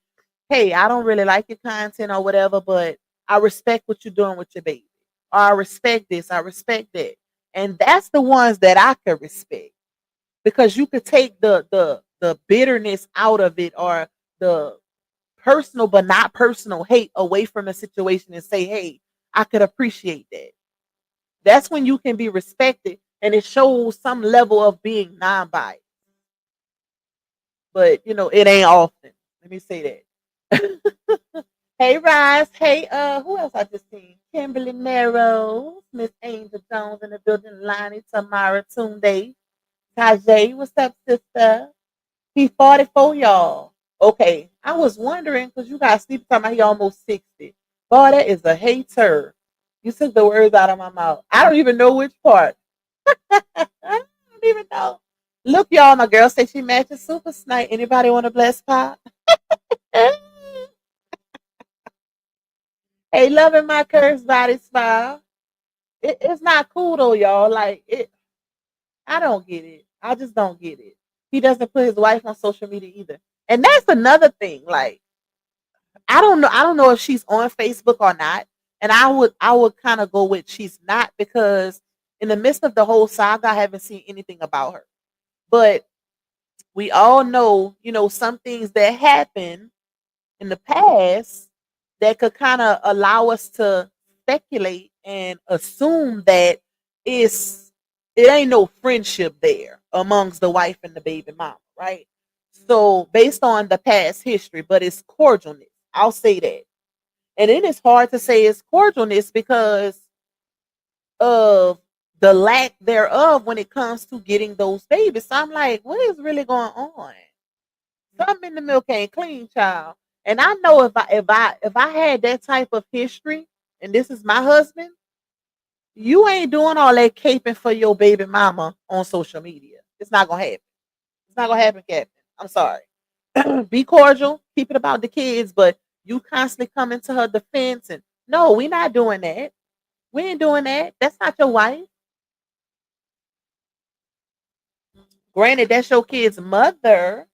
hey, I don't really like your content or whatever, but I respect what you're doing with your baby. Or I respect this, I respect that. And that's the ones that I could respect because you could take the bitterness out of it or the personal but not personal hate away from the situation and say, hey, I could appreciate that. That's when you can be respected and it shows some level of being non-biased. But it ain't often. Let me say that. Hey Rise, hey who else I just seen? Kimberly Narrows, Miss Angel Jones in the building, Lonnie, Tamara Tunde, Tajay, what's up, sister? He 44, y'all. Okay, I was wondering because you guys sleep talking about he almost 60. Boy, that is a hater. You took the words out of my mouth. I don't even know which part. I don't even know. Look, y'all, my girl said she matches Super Snipe. Anybody want a blessed pop? Hey, loving my cursed body smile. It's not cool though, y'all. Like it, I don't get it. I just don't get it. He doesn't put his wife on social media either, and that's another thing. Like I don't know. I don't know if she's on Facebook or not. And I would kind of go with she's not because in the midst of the whole saga, I haven't seen anything about her. But we all know, some things that happen in the past that could kind of allow us to speculate and assume that it's it ain't no friendship there amongst the wife and the baby mama, right? So based on the past history, but it's cordialness. I'll say that. And it is hard to say it's cordialness because of the lack thereof when it comes to getting those babies. So I'm like, what is really going on? Something in the milk ain't clean, child. And I know if I had that type of history, and this is my husband, you ain't doing all that caping for your baby mama on social media. It's not gonna happen. It's not gonna happen, Captain. I'm sorry. Be cordial, keep it about the kids, but you constantly coming to her defense and no, we not doing that. We ain't doing that. That's not your wife. Granted, that's your kid's mother,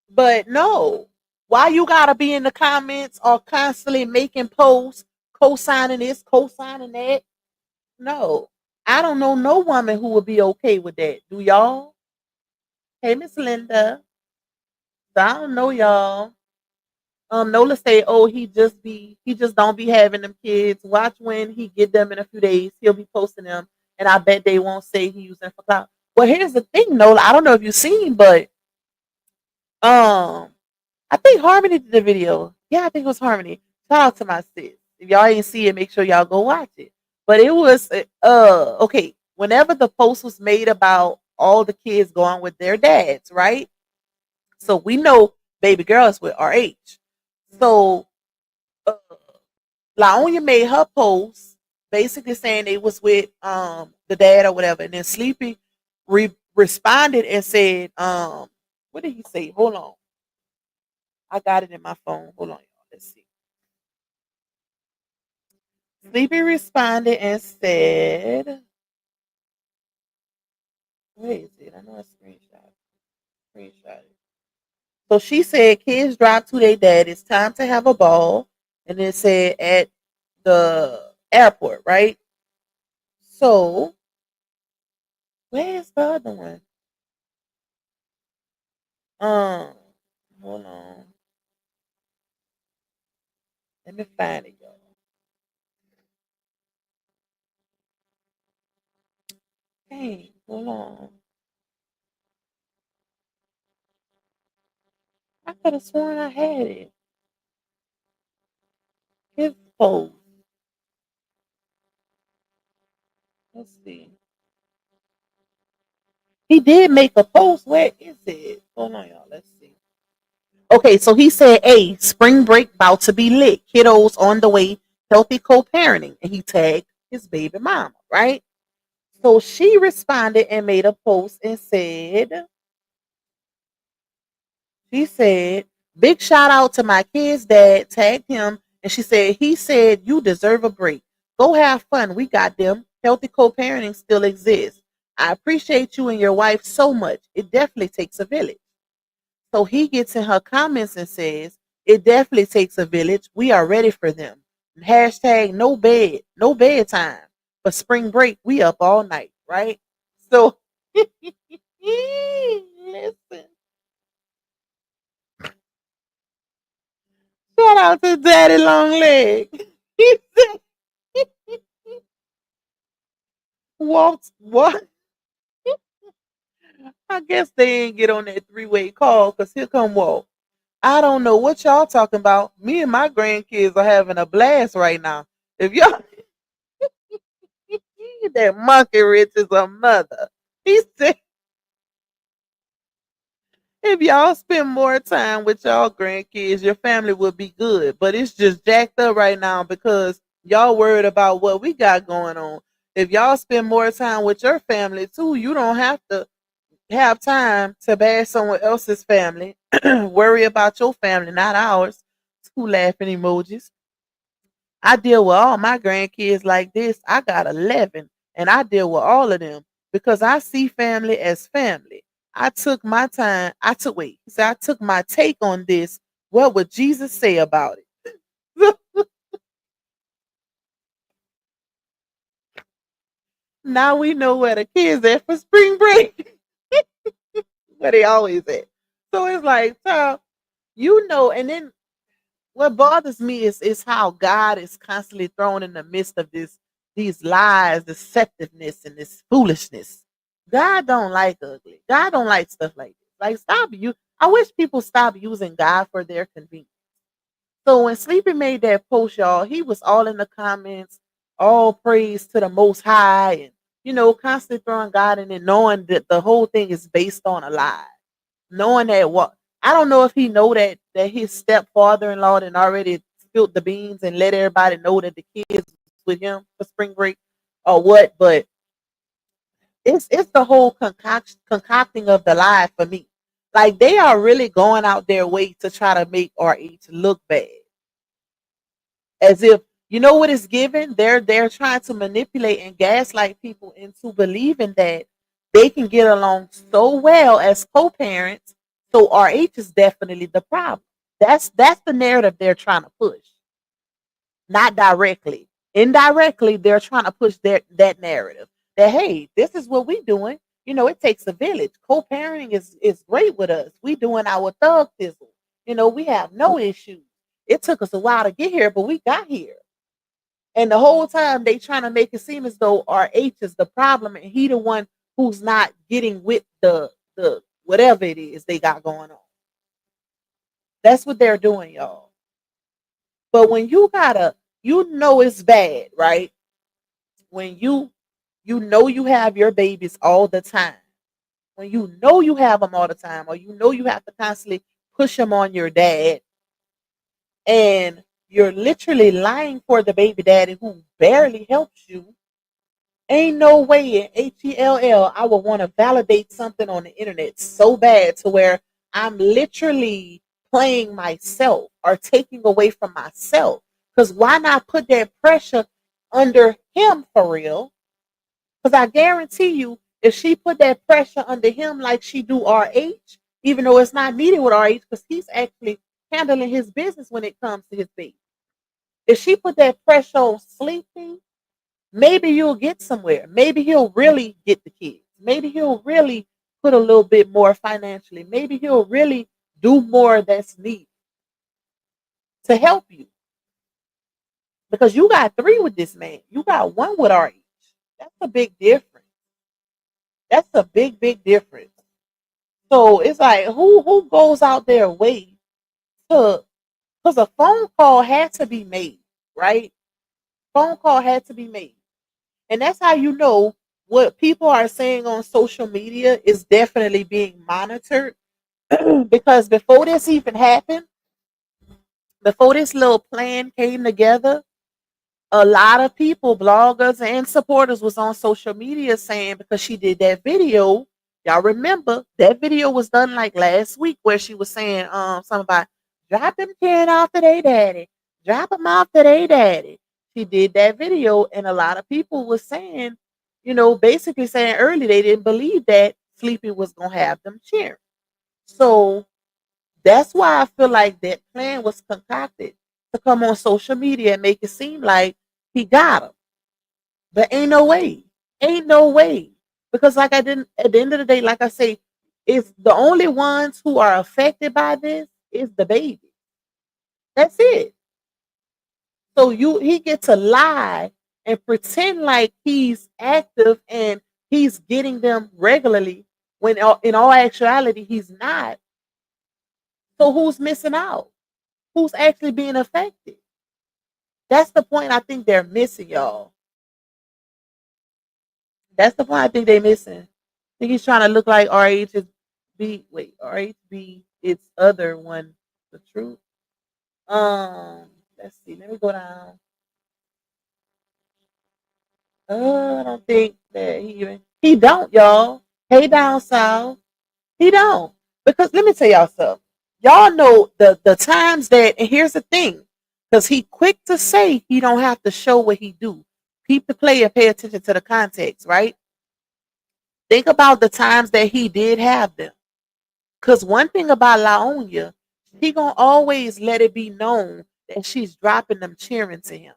but no. Why you gotta be in the comments or constantly making posts, co-signing this, co-signing that? No. I don't know no woman who would be okay with that. Do y'all? Hey, Miss Linda. So I don't know y'all. Nola say, oh, he just don't be having them kids. Watch when he get them in a few days. He'll be posting them, and I bet they won't say he using for clout. Well, here's the thing, Nola. I don't know if you've seen, but um, I think Harmony did the video. Yeah, I think it was Harmony. Shout out to my sis. If y'all ain't see it, make sure y'all go watch it. But it was okay. Whenever the post was made about all the kids going with their dads, right? So we know baby girl is with RH. So uh, Laonya made her post basically saying they was with the dad or whatever, and then Sleepy responded and said, what did he say? Hold on. I got it in my phone. Hold on, y'all. Let's see. Sleepy responded and said, where is it? I know I screenshot it. So she said, kids drive to their dad. It's time to have a ball. And it said at the airport, right? So where's the other one? Um, hold on. Let me find it, y'all. Hey, hold on. I could have sworn I had it. His post. Let's see. He did make a post. Where is it? Hold on, y'all. Let's see. Okay, so he said, "Hey, spring break about to be lit. Kiddos on the way. Healthy co-parenting," and he tagged his baby mama. Right. So she responded and made a post and said, she said, "Big shout out to my kid's dad, tagged him." And she said, "He said, you deserve a break. Go have fun. We got them. Healthy co parenting still exists. I appreciate you and your wife so much. It definitely takes a village." So he gets in her comments and says, "It definitely takes a village. We are ready for them. Hashtag no bedtime. For spring break, we up all night," right? So listen. Shout out to Daddy Long Leg. He said, what? I guess they ain't get on that three-way call because here come Walt. I don't know what y'all talking about. Me and my grandkids are having a blast right now. If y'all, that monkey rich is a mother. He said, if y'all spend more time with y'all grandkids, your family will be good. But it's just jacked up right now because y'all worried about what we got going on. If y'all spend more time with your family too, you don't have time to bash someone else's family. Worry about your family, not ours. Two laughing emojis. I deal with all my grandkids like this. I got 11 and I deal with all of them because I see family as family. I took my time. Wait. So I took my take on this. What would Jesus say about it? Now we know where the kids at for spring break. Where they always at. So it's like, so, and then what bothers me is how God is constantly thrown in the midst of these lies, deceptiveness, and this foolishness. God don't like ugly. God don't like stuff like this. Like stop you. I wish people stop using God for their convenience. So when Sleepy made that post, y'all, he was all in the comments, all praise to the Most High, and constantly throwing God in it, knowing that the whole thing is based on a lie. Knowing that what I don't know if he know that his stepfather-in-law and already spilled the beans and let everybody know that the kids was with him for spring break or what, but it's the whole concocting of the lie for me. Like they are really going out their way to try to make RH look bad, as if what it's given. They're trying to manipulate and gaslight people into believing that they can get along so well as co-parents. So RH is definitely the problem. That's the narrative they're trying to push. Not directly. Indirectly, they're trying to push that narrative that hey, this is what we doing. It takes a village. Co-parenting is great with us. We doing our thug thizzle. We have no issues. It took us a while to get here, but we got here. And the whole time they trying to make it seem as though RH is the problem and he the one who's not getting with the whatever it is they got going on. That's what they're doing, y'all. But when it's bad, right? When you have your babies all the time, when you have them all the time, or you have to constantly push them on your dad, and you're literally lying for the baby daddy who barely helps you, Ain't no way in HELL I would want to validate something on the internet so bad to where I'm literally playing myself or taking away from myself. Because why not put that pressure under him for real? Because I guarantee you, if she put that pressure under him like she do RH, even though it's not needed with RH, because he's actually handling his business when it comes to his baby. If she put that pressure on Sleepy, maybe you'll get somewhere. Maybe he'll really get the kids. Maybe he'll really put a little bit more financially. Maybe he'll really do more that's needed to help you. Because you got three with this man. You got one with RH. That's a big difference. That's a big, big difference. So it's like who goes out their way to, because a phone call had to be made, right? Phone call had to be made. And that's how you know what people are saying on social media is definitely being monitored. Because before this even happened, before this little plan came together, a lot of people, bloggers and supporters, was on social media saying because she did that video. Y'all remember that video was done like last week where she was saying something about drop them kid off to their daddy, drop them off to their daddy. She did that video, and a lot of people was saying, basically saying early they didn't believe that Sleepy was gonna have them cheering. So that's why I feel like that plan was concocted to come on social media and make it seem like he got him. But ain't no way. Ain't no way. Because like I didn't at the end of the day, like I say, it's the only ones who are affected by this is the baby. That's it. So he gets to lie and pretend like he's active and he's getting them regularly when in all actuality he's not. So who's missing out? Who's actually being affected? That's the point I think they're missing, y'all. That's the point I think they're missing. I think he's trying to look like RHB, its other one, the truth. Let's see. Let me go down. I don't think that he don't, y'all. Hey down south. He don't. Because let me tell y'all something. Y'all know the times that, and here's the thing, because he quick to say he don't have to show what he do. Keep the play and pay attention to the context, right? Think about the times that he did have them. Because one thing about Laonia, she gonna always let it be known that she's dropping them cheering to him.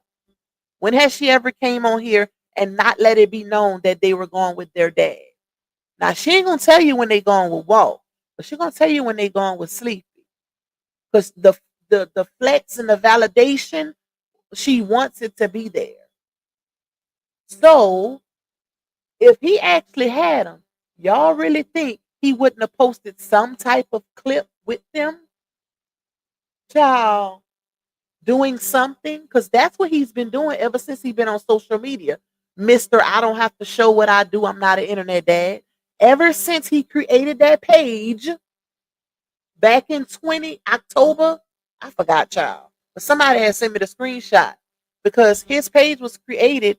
When has she ever came on here and not let it be known that they were going with their dad? Now she ain't gonna tell you when they going with Walt, but she gonna tell you when they going with Sleepy. Because the flex and the validation, she wants it to be there. So if he actually had them, y'all really think he wouldn't have posted some type of clip with them? Child, doing something? Because that's what he's been doing ever since he's been on social media. Mr. I don't have to show what I do. I'm not an internet dad. Ever since he created that page back in 20 October, I forgot, child. But somebody had sent me the screenshot because his page was created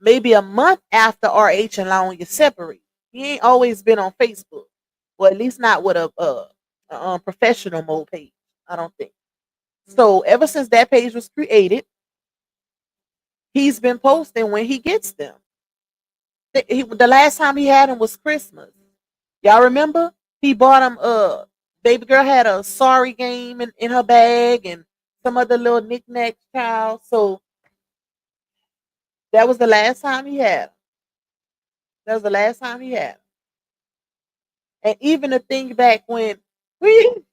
maybe a month after RH and Laonia separate. He ain't always been on Facebook. Well, at least not with a professional mode page. I don't think. So ever since that page was created, he's been posting when he gets them. The last time he had them was Christmas. Y'all remember? He bought him. Baby girl had a sorry game in her bag and some other little knickknacks, child. So that was the last time he had 'em. That was the last time he had 'em. And even the thing back when Queen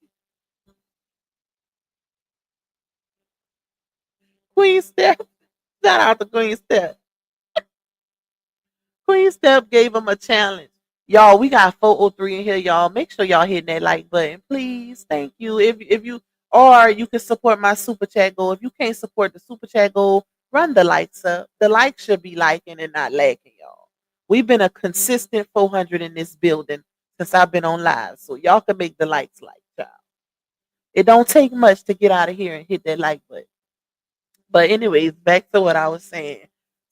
Queen Steph, shout out to Queen Steph. Queen Steph gave him a challenge. Y'all, we got 403 in here, y'all. Make sure y'all hitting that like button, please. Thank you. If you or you can support my super chat goal. If you can't support the super chat goal, run the likes up. The likes should be liking and not lagging, y'all. We've been a consistent 400 in this building since I've been on live. So y'all can make the likes like, child. It don't take much to get out of here and hit that like button. But anyways, back to what I was saying.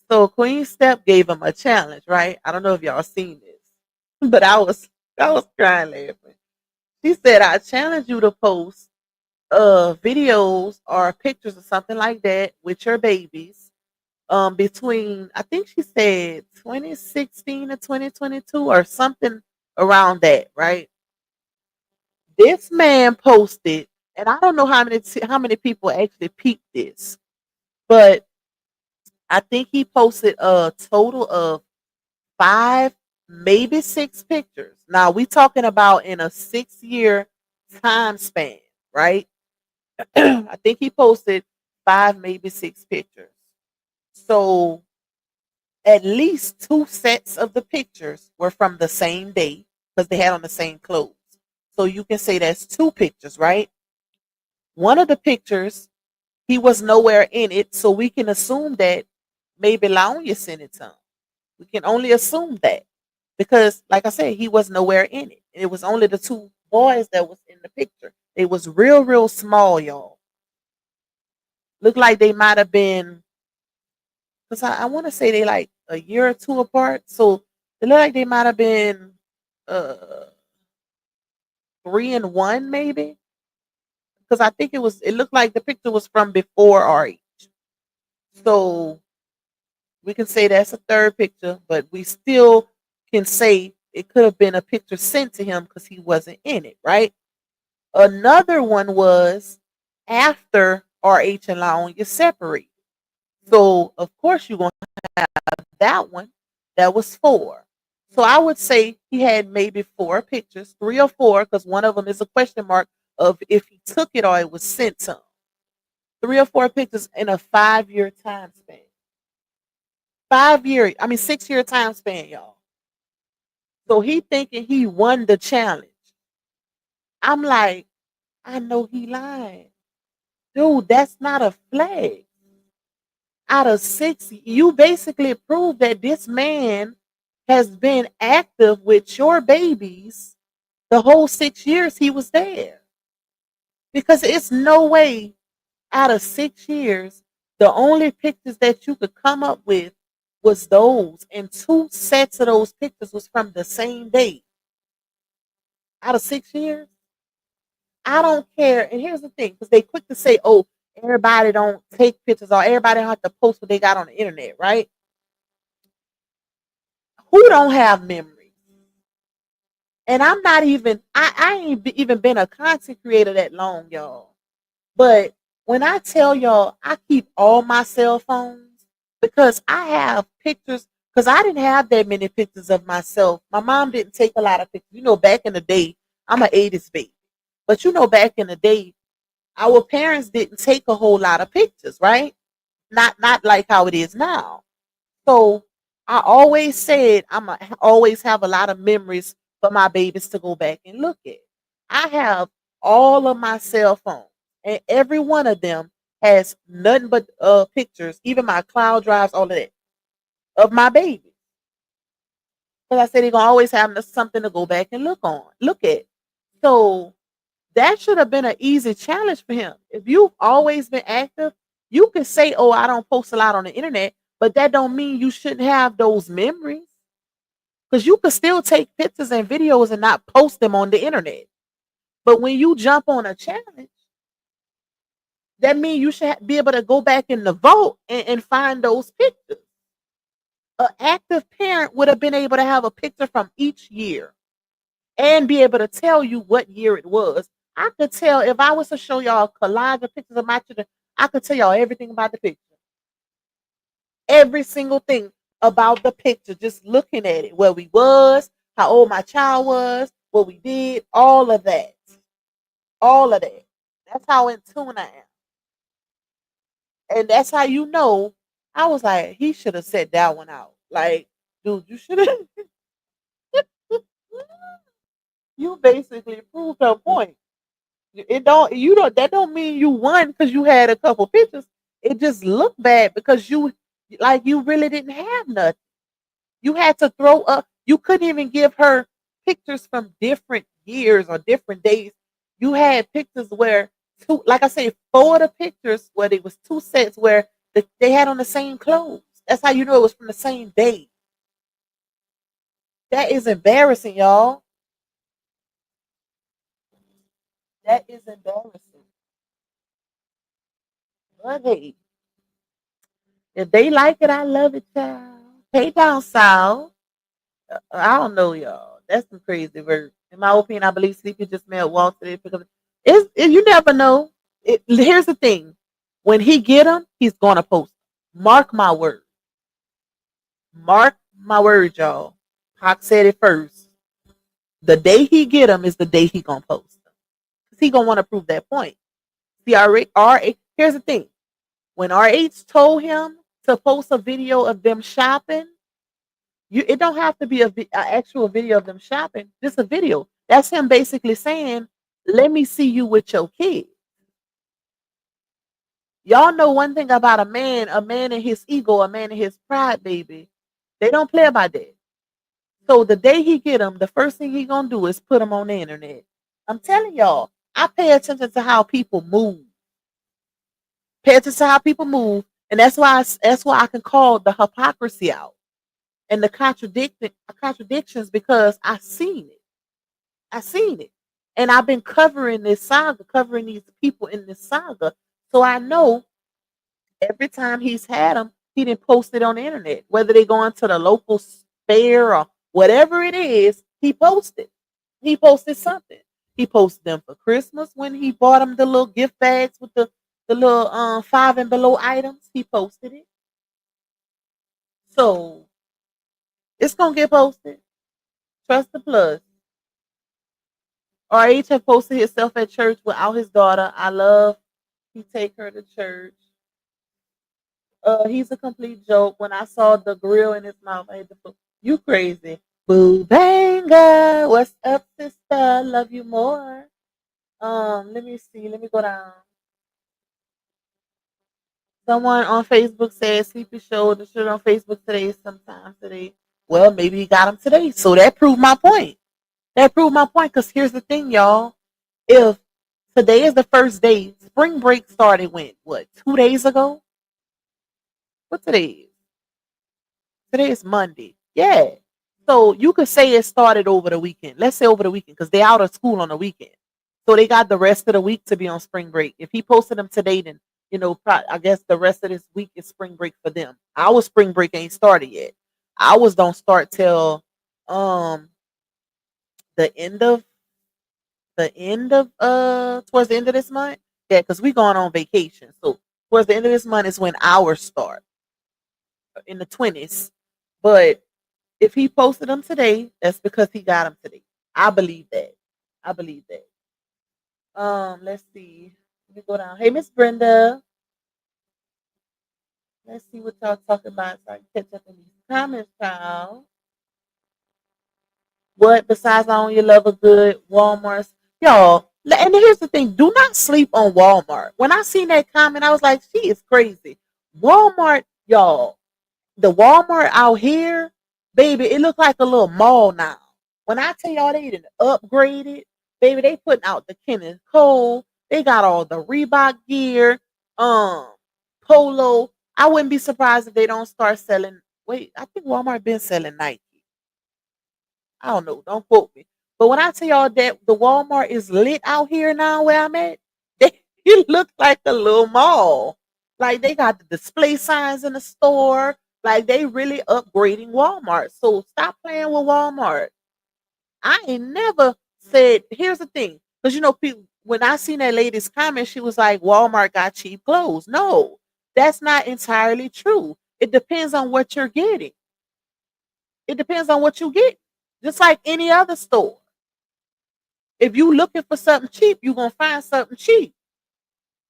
So Queen Step gave him a challenge, right? I don't know if y'all seen this, but I was crying laughing. She said, "I challenge you to post videos or pictures or something like that with your babies between, I think she said 2016 to 2022 or something around that, right?" This man posted, and I don't know how many people actually peeped this, but I think he posted a total of 5, maybe 6 pictures. Now we talking about in a 6-year time span, right? I think he posted 5, maybe 6 pictures. So at least 2 sets of the pictures were from the same day because they had on the same clothes. So you can say that's 2 pictures, right? One of the pictures, he was nowhere in it, so we can assume that maybe Laonia sent it to him. We can only assume that because, like I said, he was nowhere in it. It was only the 2 boys that was in the picture. It was real, real small, y'all. Looked like they might have been, because I want to say they like a year or 2 apart. So it looked like they might have been uh 3 and 1 maybe. Because I think it looked like the picture was from before our age. So we can say that's a third picture, but we still can say it could have been a picture sent to him because he wasn't in it, right? Another one was after RH and Laonia separated. So of course you're gonna have that one. That was 4. So I would say he had maybe 4 pictures, 3 or 4, because one of them is a question mark of if he took it or it was sent to him. 3 or 4 pictures in a 5-year time span. 5-year, I mean 6-year time span, y'all. So he thinking he won the challenge. I'm like, I know he lying. Dude, that's not a flag. Out of 6, you basically proved that this man has been active with your babies the whole 6 years he was there. Because it's no way out of 6 years, the only pictures that you could come up with was those, and 2 sets of those pictures was from the same day. Out of 6 years, I don't care. And here's the thing, because they quick to say, "Oh, everybody don't take pictures or everybody don't have to post what they got on the internet," right? Who don't have memories? And I'm not even, I ain't even been a content creator that long, y'all. But when I tell y'all, I keep all my cell phones because I have pictures, because I didn't have that many pictures of myself. My mom didn't take a lot of pictures. Back in the day, I'm an 80s baby. But back in the day, our parents didn't take a whole lot of pictures, right? Not like how it is now. So I always said always have a lot of memories for my babies to go back and look at. I have all of my cell phones, and every one of them has nothing but pictures, even my cloud drives, all of that, of my babies. Because I said they're gonna always have something to go back and look at. So that should have been an easy challenge for him. If you've always been active, you can say, "Oh, I don't post a lot on the internet," but that don't mean you shouldn't have those memories. Because you could still take pictures and videos and not post them on the internet. But when you jump on a challenge, that means you should be able to go back in the vault and find those pictures. An active parent would have been able to have a picture from each year and be able to tell you what year it was. I could tell if I was to show y'all a collage of pictures of my children, I could tell y'all everything about the picture. Every single thing about the picture, just looking at it, where we was, how old my child was, what we did, all of that. All of that. That's how in tune I am. And that's how I was like, he should have set that one out. Like, dude, you should have you basically proved her point. That don't mean you won because you had a couple pictures. It just looked bad because you really didn't have nothing. You had to throw up. You couldn't even give her pictures from different years or different days. You had pictures where like I say, 4 of the pictures where there was 2 sets where they had on the same clothes. That's how you know it was from the same day. That is embarrassing, y'all. That is embarrassing. But hey, if they like it, I love it, child. Hey, down south. I don't know, y'all. That's some crazy work. In my opinion, I believe Sleepy just made Walt today because you never know. Here's the thing: when he get him, he's gonna post. 'Em. Mark my word. Mark my word, y'all. Pac said it first. The day he get him is the day he gonna post them. Cause he gonna want to prove that point. See, here's the thing: when RH told him to post a video of them shopping, it don't have to be a actual video of them shopping, just a video. That's him basically saying, "Let me see you with your kid." Y'all know one thing about a man and his ego, a man and his pride, baby. They don't play about that. So the day he get him, the first thing he gonna do is put him on the internet. I'm telling y'all, I pay attention to how people move. Pay attention to how people move, and that's why I can call the hypocrisy out and the contradictions because I seen it. I seen it. And I've been covering this saga, covering these people in this saga. So I know every time he's had them, he didn't post it on the internet. Whether they going to the local fair or whatever it is, he posted. He posted something. He posted them for Christmas when he bought them the little gift bags with the little five and below items. He posted it. So it's gonna get posted. Trust the plus. RH had posted himself at church without his daughter. I love he take her to church. He's a complete joke. When I saw the grill in his mouth, I had to put you crazy. Boo banga. What's up, sister? Love you more. Let me see. Let me go down. Someone on Facebook said Sleepy showed the shit on Facebook today, sometime today. Well, maybe he got him today. So that proved my point. That proved my point. Because here's the thing, y'all. If today is the first day, spring break started when? What, 2 days ago? What today is? Today is Monday. Yeah. So you could say it started over the weekend. Let's say over the weekend because they're out of school on the weekend. So they got the rest of the week to be on spring break. If he posted them today, then I guess the rest of this week is spring break for them. Our spring break ain't started yet. Ours don't start till um the end of towards the end of this month. Yeah, because we going on vacation. So towards the end of this month is when ours start in the 20s. But if he posted them today, that's because he got them today. I believe that. I believe that. Let's see. Let me go down. Hey, Miss Brenda. Let's see what y'all talking about so I can catch up in these comments, child. What besides I only love a good Walmart? Y'all, and here's the thing, do not sleep on Walmart. When I seen that comment, I was like, she is crazy. Walmart, y'all, the Walmart out here, baby, it look like a little mall now. When I tell y'all they didn't upgrade it, baby, they putting out the Kenneth Cole. They got all the Reebok gear, um, Polo. I wouldn't be surprised if they don't start selling. Wait, I think Walmart been selling Nike. I don't know. Don't quote me. But when I tell y'all that the Walmart is lit out here now where I'm at, it looks like a little mall. Like they got the display signs in the store. Like they really upgrading Walmart. So stop playing with Walmart. I ain't never said. Here's the thing, because people. When I seen that lady's comment, she was like, "Walmart got cheap clothes." No, that's not entirely true. It depends on what you're getting. It depends on what you get. Just like any other store. If you looking for something cheap, you're gonna find something cheap.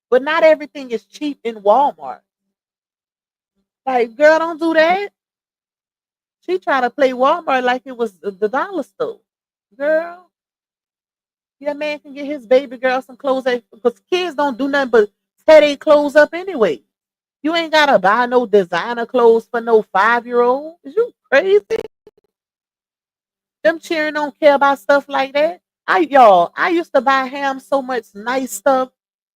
But not everything is cheap in Walmart. Like, girl, don't do that. She try to play Walmart like it was the dollar store. Girl, yeah, man can get his baby girl some clothes because kids don't do nothing but tear their clothes up anyway. You ain't gotta buy no designer clothes for no 5-year old. Is you crazy? Them cheering don't care about stuff like that. I used to buy Ham so much nice stuff.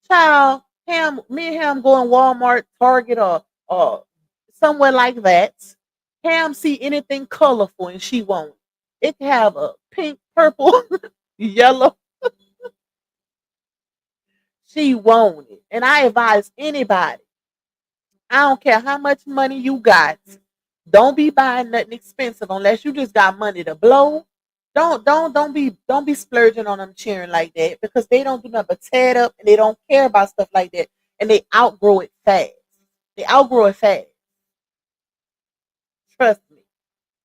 Child, Ham, me and Ham go in Walmart, Target, or somewhere like that. Cam see anything colorful and she won't. It can have a pink, purple, yellow. She want it. And I advise anybody, I don't care how much money you got. Don't be buying nothing expensive unless you just got money to blow. Don't be splurging on them cheering like that because they don't do nothing but tear it up and they don't care about stuff like that and they outgrow it fast. They outgrow it fast. Trust me.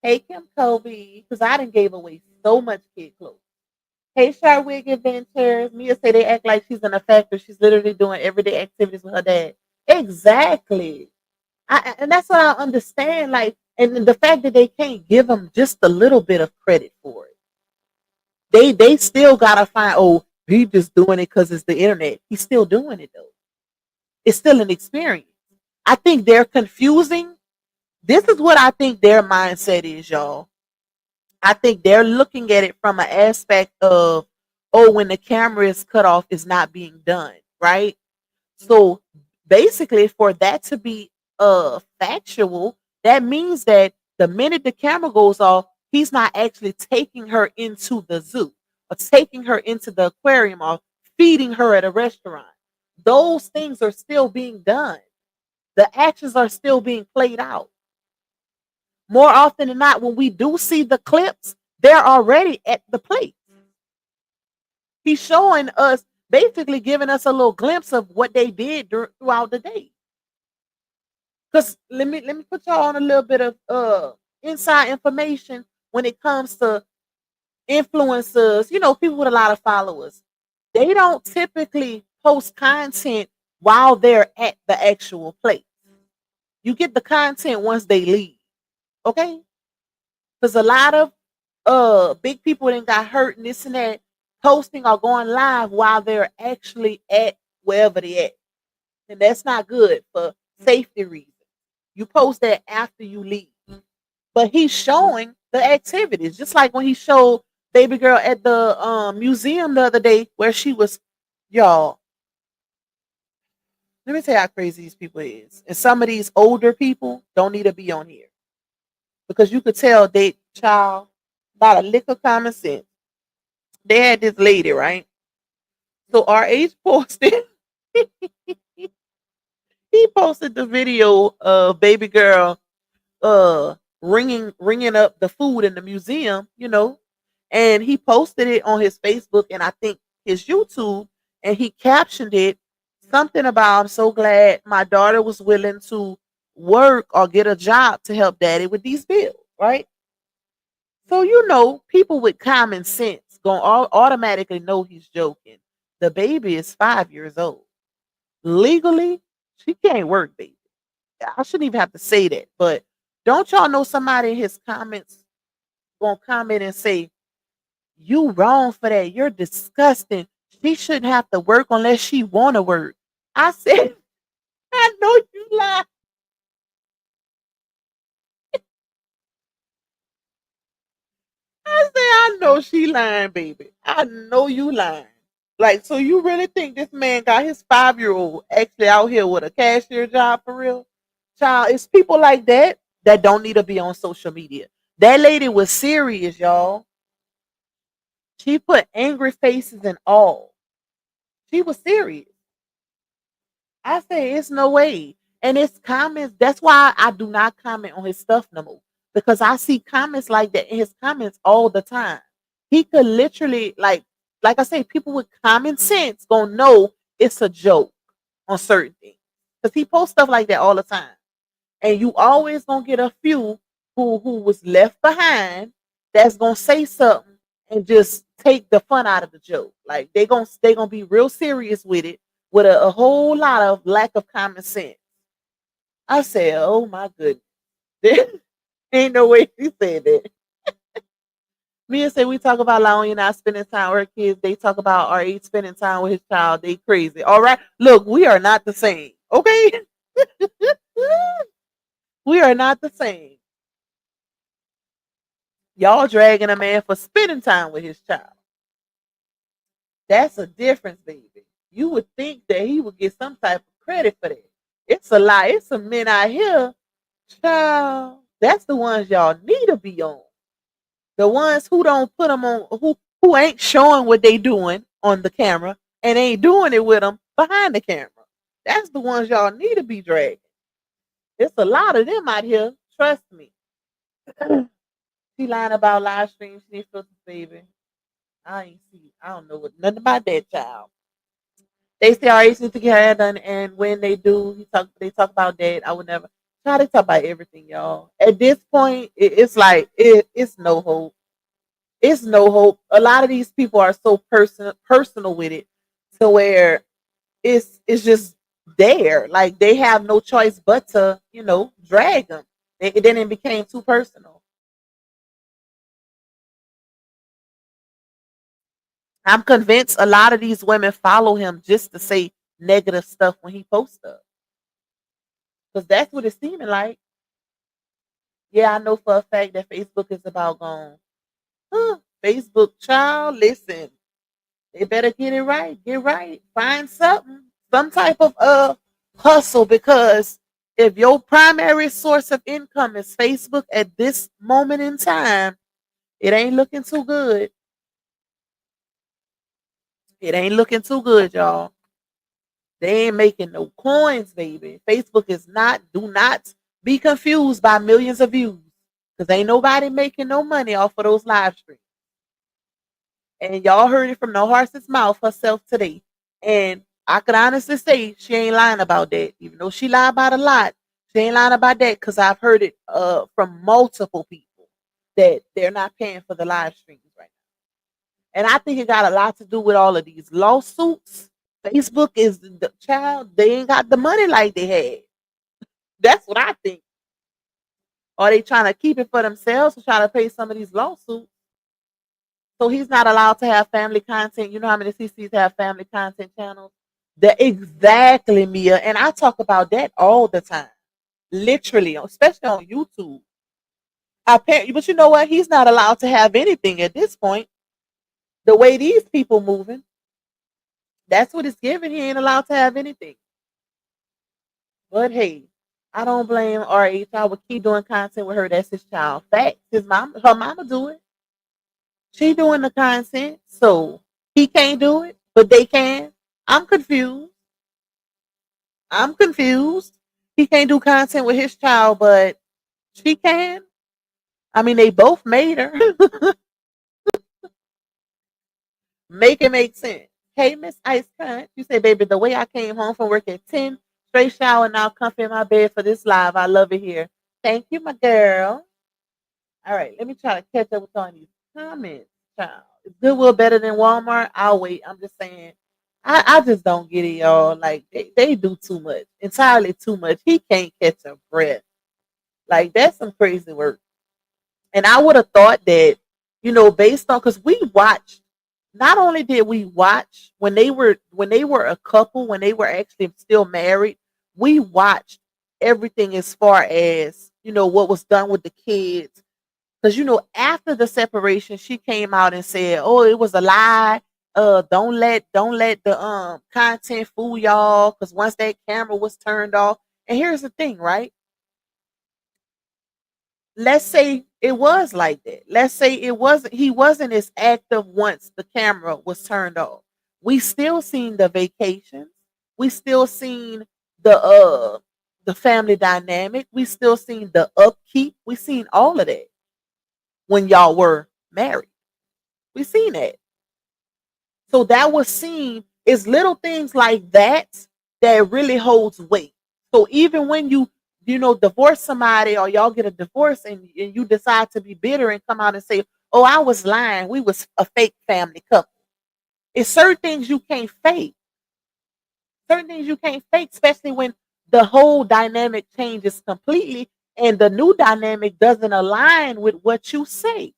Hey Kim Kobe, because I done gave away so much kid clothes. Hey Sharwig Adventures. Mia say they act like she's in a factory. She's literally doing everyday activities with her dad. Exactly. And that's what I understand. Like, and the fact that they can't give them just a little bit of credit for it. They still gotta find. Oh, he just doing it because it's the internet. He's still doing it though. It's still an experience. I think they're confusing. This is what I think their mindset is, y'all. I think they're looking at it from an aspect of, oh, when the camera is cut off, it's not being done, right? So basically, for that to be factual, that means that the minute the camera goes off, he's not actually taking her into the zoo or taking her into the aquarium or feeding her at a restaurant. Those things are still being done. The actions are still being played out. More often than not, when we do see the clips, they're already at the plate. He's showing us, basically giving us a little glimpse of what they did throughout the day. Because let me put y'all on a little bit of inside information when it comes to influencers, people with a lot of followers. They don't typically post content while they're at the actual place. You get the content once they leave. Okay? Because a lot of big people that got hurt and this and that posting or going live while they're actually at wherever they at. And that's not good for safety reasons. You post that after you leave. But he's showing the activities, just like when he showed baby girl at the museum the other day where she was, y'all. Let me tell you how crazy these people is. And some of these older people don't need to be on here. Because you could tell they child about a lick of common sense. They had this lady, right? So RH posted he posted the video of baby girl ringing up the food in the museum, and he posted it on his Facebook and I think his YouTube, and he captioned it something about, I'm so glad my daughter was willing to work or get a job to help daddy with these bills, right? So people with common sense gonna automatically know he's joking. The baby is 5 years old. Legally, she can't work, baby. I shouldn't even have to say that, but don't y'all know somebody in his comments gonna comment and say, "You wrong for that. You're disgusting. She shouldn't have to work unless she wanna work." I said, "I know you lie." I said, "I know she lying, baby. I know you lying." Like, so you really think this man got his 5-year-old actually out here with a cashier job for real? Child, it's people like that that don't need to be on social media. That lady was serious, y'all. She put angry faces and all. She was serious. I say it's no way. And it's comments. That's why I do not comment on his stuff no more. Because I see comments like that in his comments all the time. He could literally, like I say, people with common sense gonna know it's a joke on certain things. Because he posts stuff like that all the time. And you always gonna get a few who was left behind that's gonna say something and just take the fun out of the joke. Like they gonna be real serious with it with a whole lot of lack of common sense. I said, oh my goodness. There ain't no way she said that. Mia said we talk about Laonia not spending time with her kids. They talk about RH spending time with his child. They crazy. All right. Look, we are not the same. Okay. We are not the same. Y'all dragging a man for spending time with his child. That's a difference, baby. You would think that he would get some type of credit for that. It's a lie. It's some men out here. Child, that's the ones y'all need to be on. The ones who don't put them on, who ain't showing what they doing on the camera and ain't doing it with them behind the camera. That's the ones y'all need to be dragging. It's a lot of them out here. Trust me. She lying about live streams. She ain't supposed to baby. I ain't see. I don't know what nothing about that child. They say our agents to get her hair done, and when they do, they talk about that. I would never. Try to talk about everything, y'all. At this point, it's like it's no hope. It's no hope. A lot of these people are so personal with it, to where it's just there. Like they have no choice but to drag them. Then it became too personal. I'm convinced a lot of these women follow him just to say negative stuff when he posts stuff, because that's what it's seeming like. Yeah, I know for a fact that Facebook is about gone. Huh, Facebook child, listen, they better get it right. Get right. Find something, some type of hustle, because if your primary source of income is Facebook at this moment in time, it ain't looking too good. It ain't looking too good, y'all. They ain't making no coins, baby. Facebook is not. Do not be confused by millions of views, because ain't nobody making no money off of those live streams. And y'all heard it from the horse's mouth herself today. And I can honestly say she ain't lying about that. Even though she lied about a lot, she ain't lying about that, because I've heard it from multiple people that they're not paying for the live streams right now. And I think it got a lot to do with all of these lawsuits. Facebook is the child, they ain't got the money like they had. That's what I think. Are they trying to keep it for themselves to try to pay some of these lawsuits? So he's not allowed to have family content. You know how many CCs have family content channels? That exactly, Mia. And I talk about that all the time. Literally, especially on YouTube. But you know what? He's not allowed to have anything at this point. The way these people moving, that's what it's giving. He ain't allowed to have anything. But hey, I don't blame RH. I would keep doing content with her. That's his child. Facts. Her mama do it. She doing the content, so he can't do it, but they can. I'm confused. I'm confused. He can't do content with his child, but she can. I mean, they both made her. Make it make sense. Hey, Miss Ice Cunt, you say, baby, the way I came home from work at 10, straight shower, now comfy in my bed for this live. I love it here. Thank you, my girl. All right, let me try to catch up with all these comments, child. Is Goodwill better than Walmart? I'll wait. I'm just saying. I just don't get it, y'all. Like they do too much. Entirely too much. He can't catch a breath. Like that's some crazy work. And I would have thought that, based on, because we watched, not only did we watch when they were a couple, when they were actually still married, we watched everything as far as, what was done with the kids. Because after the separation, she came out and said, "Oh, it was a lie. Don't let the content fool y'all. Because once that camera was turned off, and here's the thing, right? Let's say it was like that. Let's say it wasn't. He wasn't as active once the camera was turned off. We still seen the vacations. We still seen the family dynamic. We still seen the upkeep. We seen all of that when y'all were married. We seen that. So that was seen is little things like that that really holds weight. So even when you divorce somebody, or y'all get a divorce, and you decide to be bitter and come out and say, "Oh, I was lying. We was a fake family couple." It's certain things you can't fake. Certain things you can't fake, especially when the whole dynamic changes completely and the new dynamic doesn't align with what you say.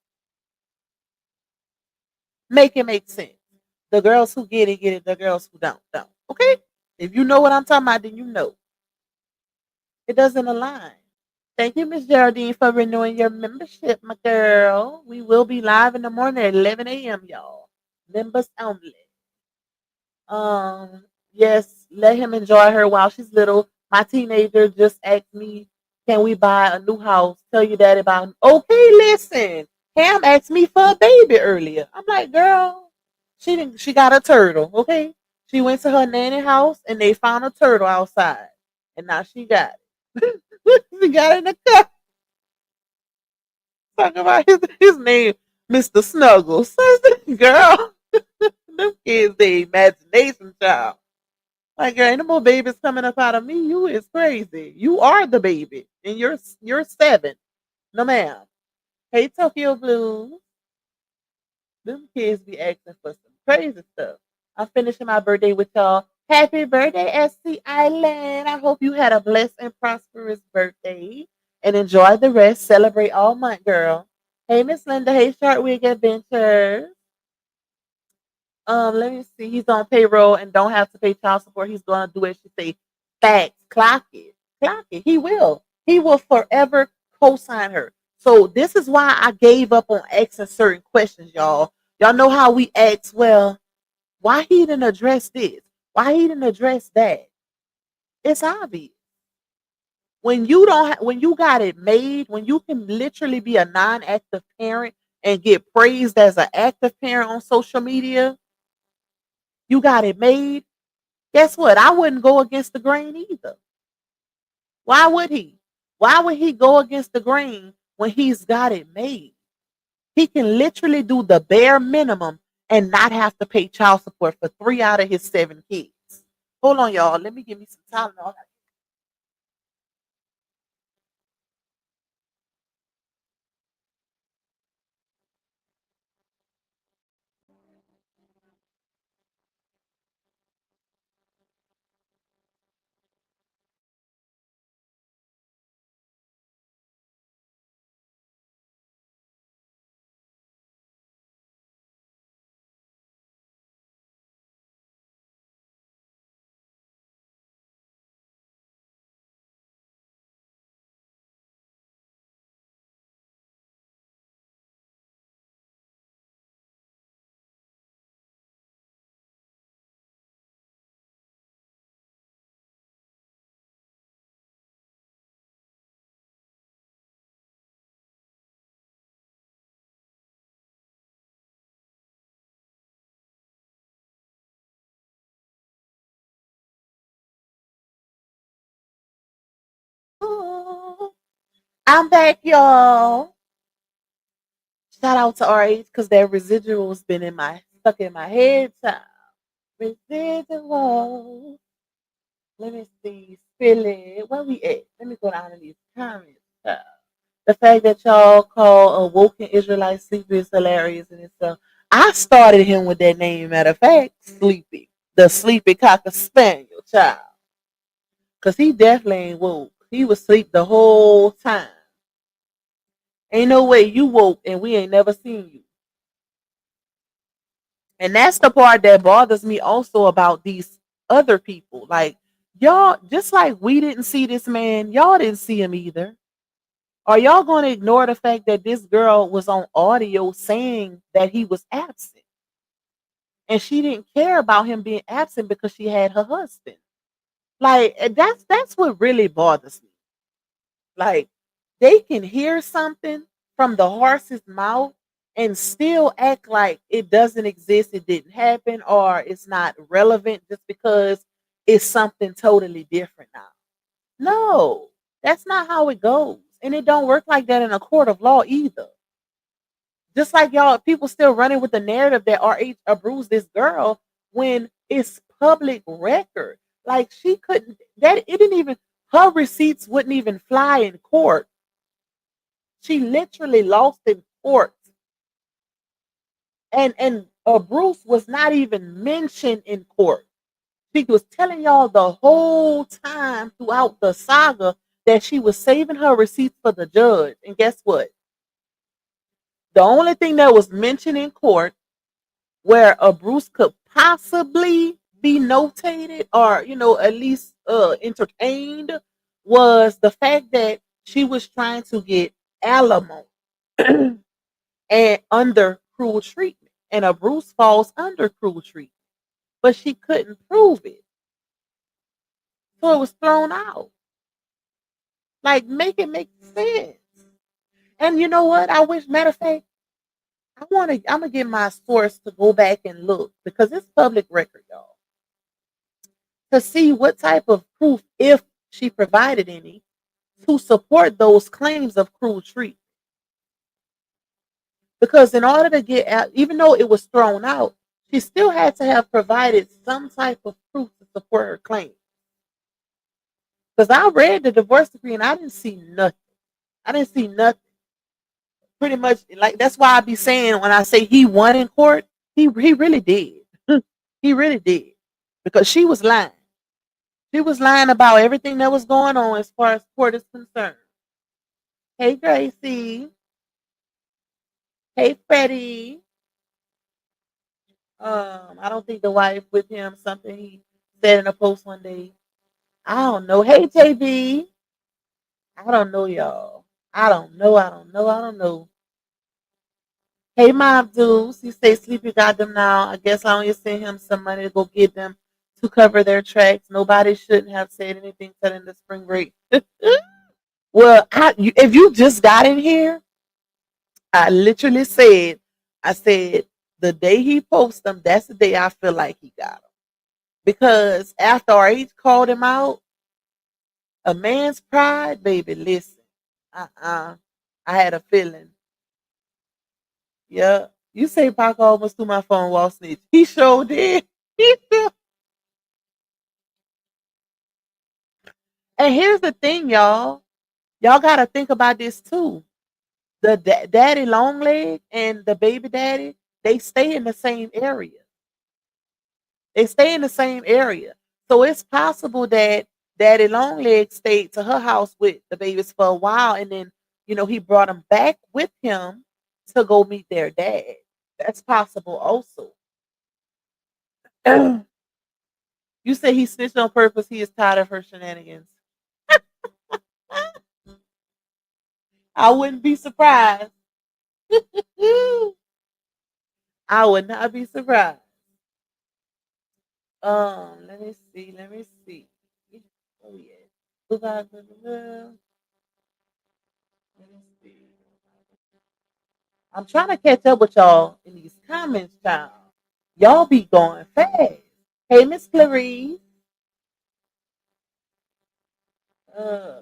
Make it make sense. The girls who get it. The girls who don't. Okay? If you know what I'm talking about, then you know. It doesn't align. Thank you, Miss Geraldine, for renewing your membership, my girl. We will be live in the morning at 11 a.m., y'all. Members only. Yes, let him enjoy her while she's little. My teenager just asked me Can we buy a new house? Tell your daddy about. Okay, listen. Cam asked me for a baby earlier. I'm like, girl, she didn't. She got a turtle. Okay, she went to her nanny house and they found a turtle outside, and now she got it. She got it in the car. Talking about his name, Mr. Snuggles. Girl, them kids, the imagination child. Like, girl, ain't no more babies coming up out of me. You is crazy. You are the baby, and you're 7. No, ma'am. Hey, Tokyo Blues. Them kids be asking for some crazy stuff. I'm finishing my birthday with y'all. Happy birthday, SC Island. I hope you had a blessed and prosperous birthday. And enjoy the rest. Celebrate all month, girl. Hey, Miss Linda. Hey, Sharkwig Adventures. Let me see. He's on payroll and don't have to pay child support. He's gonna do as she say. Facts. Clock it. Clock it. He will. He will forever co-sign her. So this is why I gave up on asking certain questions, y'all. Y'all know how we ask, well, why he didn't address this? Why he didn't address that? It's obvious. When you don't when you got it made, when you can literally be a non-active parent and get praised as an active parent on social media, you got it made. Guess what? I wouldn't go against the grain either. Why would he? Why would he go against the grain when he's got it made? He can literally do the bare minimum and not have to pay child support for 3 out of his 7 kids. Hold on, y'all. Let me give me some Tylenol. Ooh, I'm back, y'all. Shout out to RH because that residual's been in my stuck in my head. Child. Residual. Let me see. Spill it. Where we at? Let me go down in these comments. Child. The fact that y'all call a woken Israelite sleepy is hilarious in itself. I started him with that name, matter of fact, Sleepy. The sleepy cocker spaniel child. Cause he definitely ain't woke. He was asleep the whole time. Ain't no way you woke and we ain't never seen you. And that's the part that bothers me also about these other people. Like, y'all, just like we didn't see this man, y'all didn't see him either. Are y'all going to ignore the fact that this girl was on audio saying that he was absent? And she didn't care about him being absent because she had her husband. Like, that's what really bothers me. Like, they can hear something from the horse's mouth and still act like it doesn't exist, it didn't happen, or it's not relevant just because it's something totally different now. No, that's not how it goes. And it don't work like that in a court of law either. Just like y'all, people still running with the narrative that RH abused this girl when it's public record. Like she couldn't that it didn't even her receipts wouldn't even fly in court. She literally lost in court. And Bruce was not even mentioned in court. She was telling y'all the whole time throughout the saga that she was saving her receipts for the judge. And guess what? The only thing that was mentioned in court where a Bruce could possibly be notated or, at least entertained was the fact that she was trying to get alimony and under cruel treatment. And a Bruce falls under cruel treatment. But she couldn't prove it. So it was thrown out. Like, make it make sense. And you know what? I wish, matter of fact, I'm gonna get my source to go back and look because it's public record, y'all, to see what type of proof, if she provided any, to support those claims of cruel treatment. Because in order to get out, even though it was thrown out, she still had to have provided some type of proof to support her claim. Because I read the divorce decree and I didn't see nothing. I didn't see nothing. Pretty much, like that's why I be saying when I say he won in court, he really did. He really did. Because she was lying. She was lying about everything that was going on as far as court is concerned. Hey Gracie. Hey Freddie. I don't think the wife with him, something he said in a post one day. I don't know. Hey JB. I don't know, y'all. I don't know. I don't know. I don't know. Hey Mom Deuce. He say Sleepy got them now. I guess I only send him some money to go get them to cover their tracks. Nobody shouldn't have said anything telling the spring break. Well, if you just got in here, I literally said, I said, the day he posts them, that's the day I feel like he got them. Because after RH called him out, a man's pride, baby, listen. I had a feeling. Yeah. You say Pac almost threw my phone wall snitch. He sure did. And here's the thing, y'all. Y'all got to think about this too. The daddy long leg and the baby daddy, they stay in the same area. They stay in the same area. So it's possible that Daddy Longlegs stayed to her house with the babies for a while and then, he brought them back with him to go meet their dad. That's possible also. You say he snitched on purpose. He is tired of her shenanigans. I wouldn't be surprised. I would not be surprised. Let me see. Let me see. Oh yeah. Let me see. I'm trying to catch up with y'all in these comments, child. Y'all be going fast. Hey, Miss Clarice. Uh,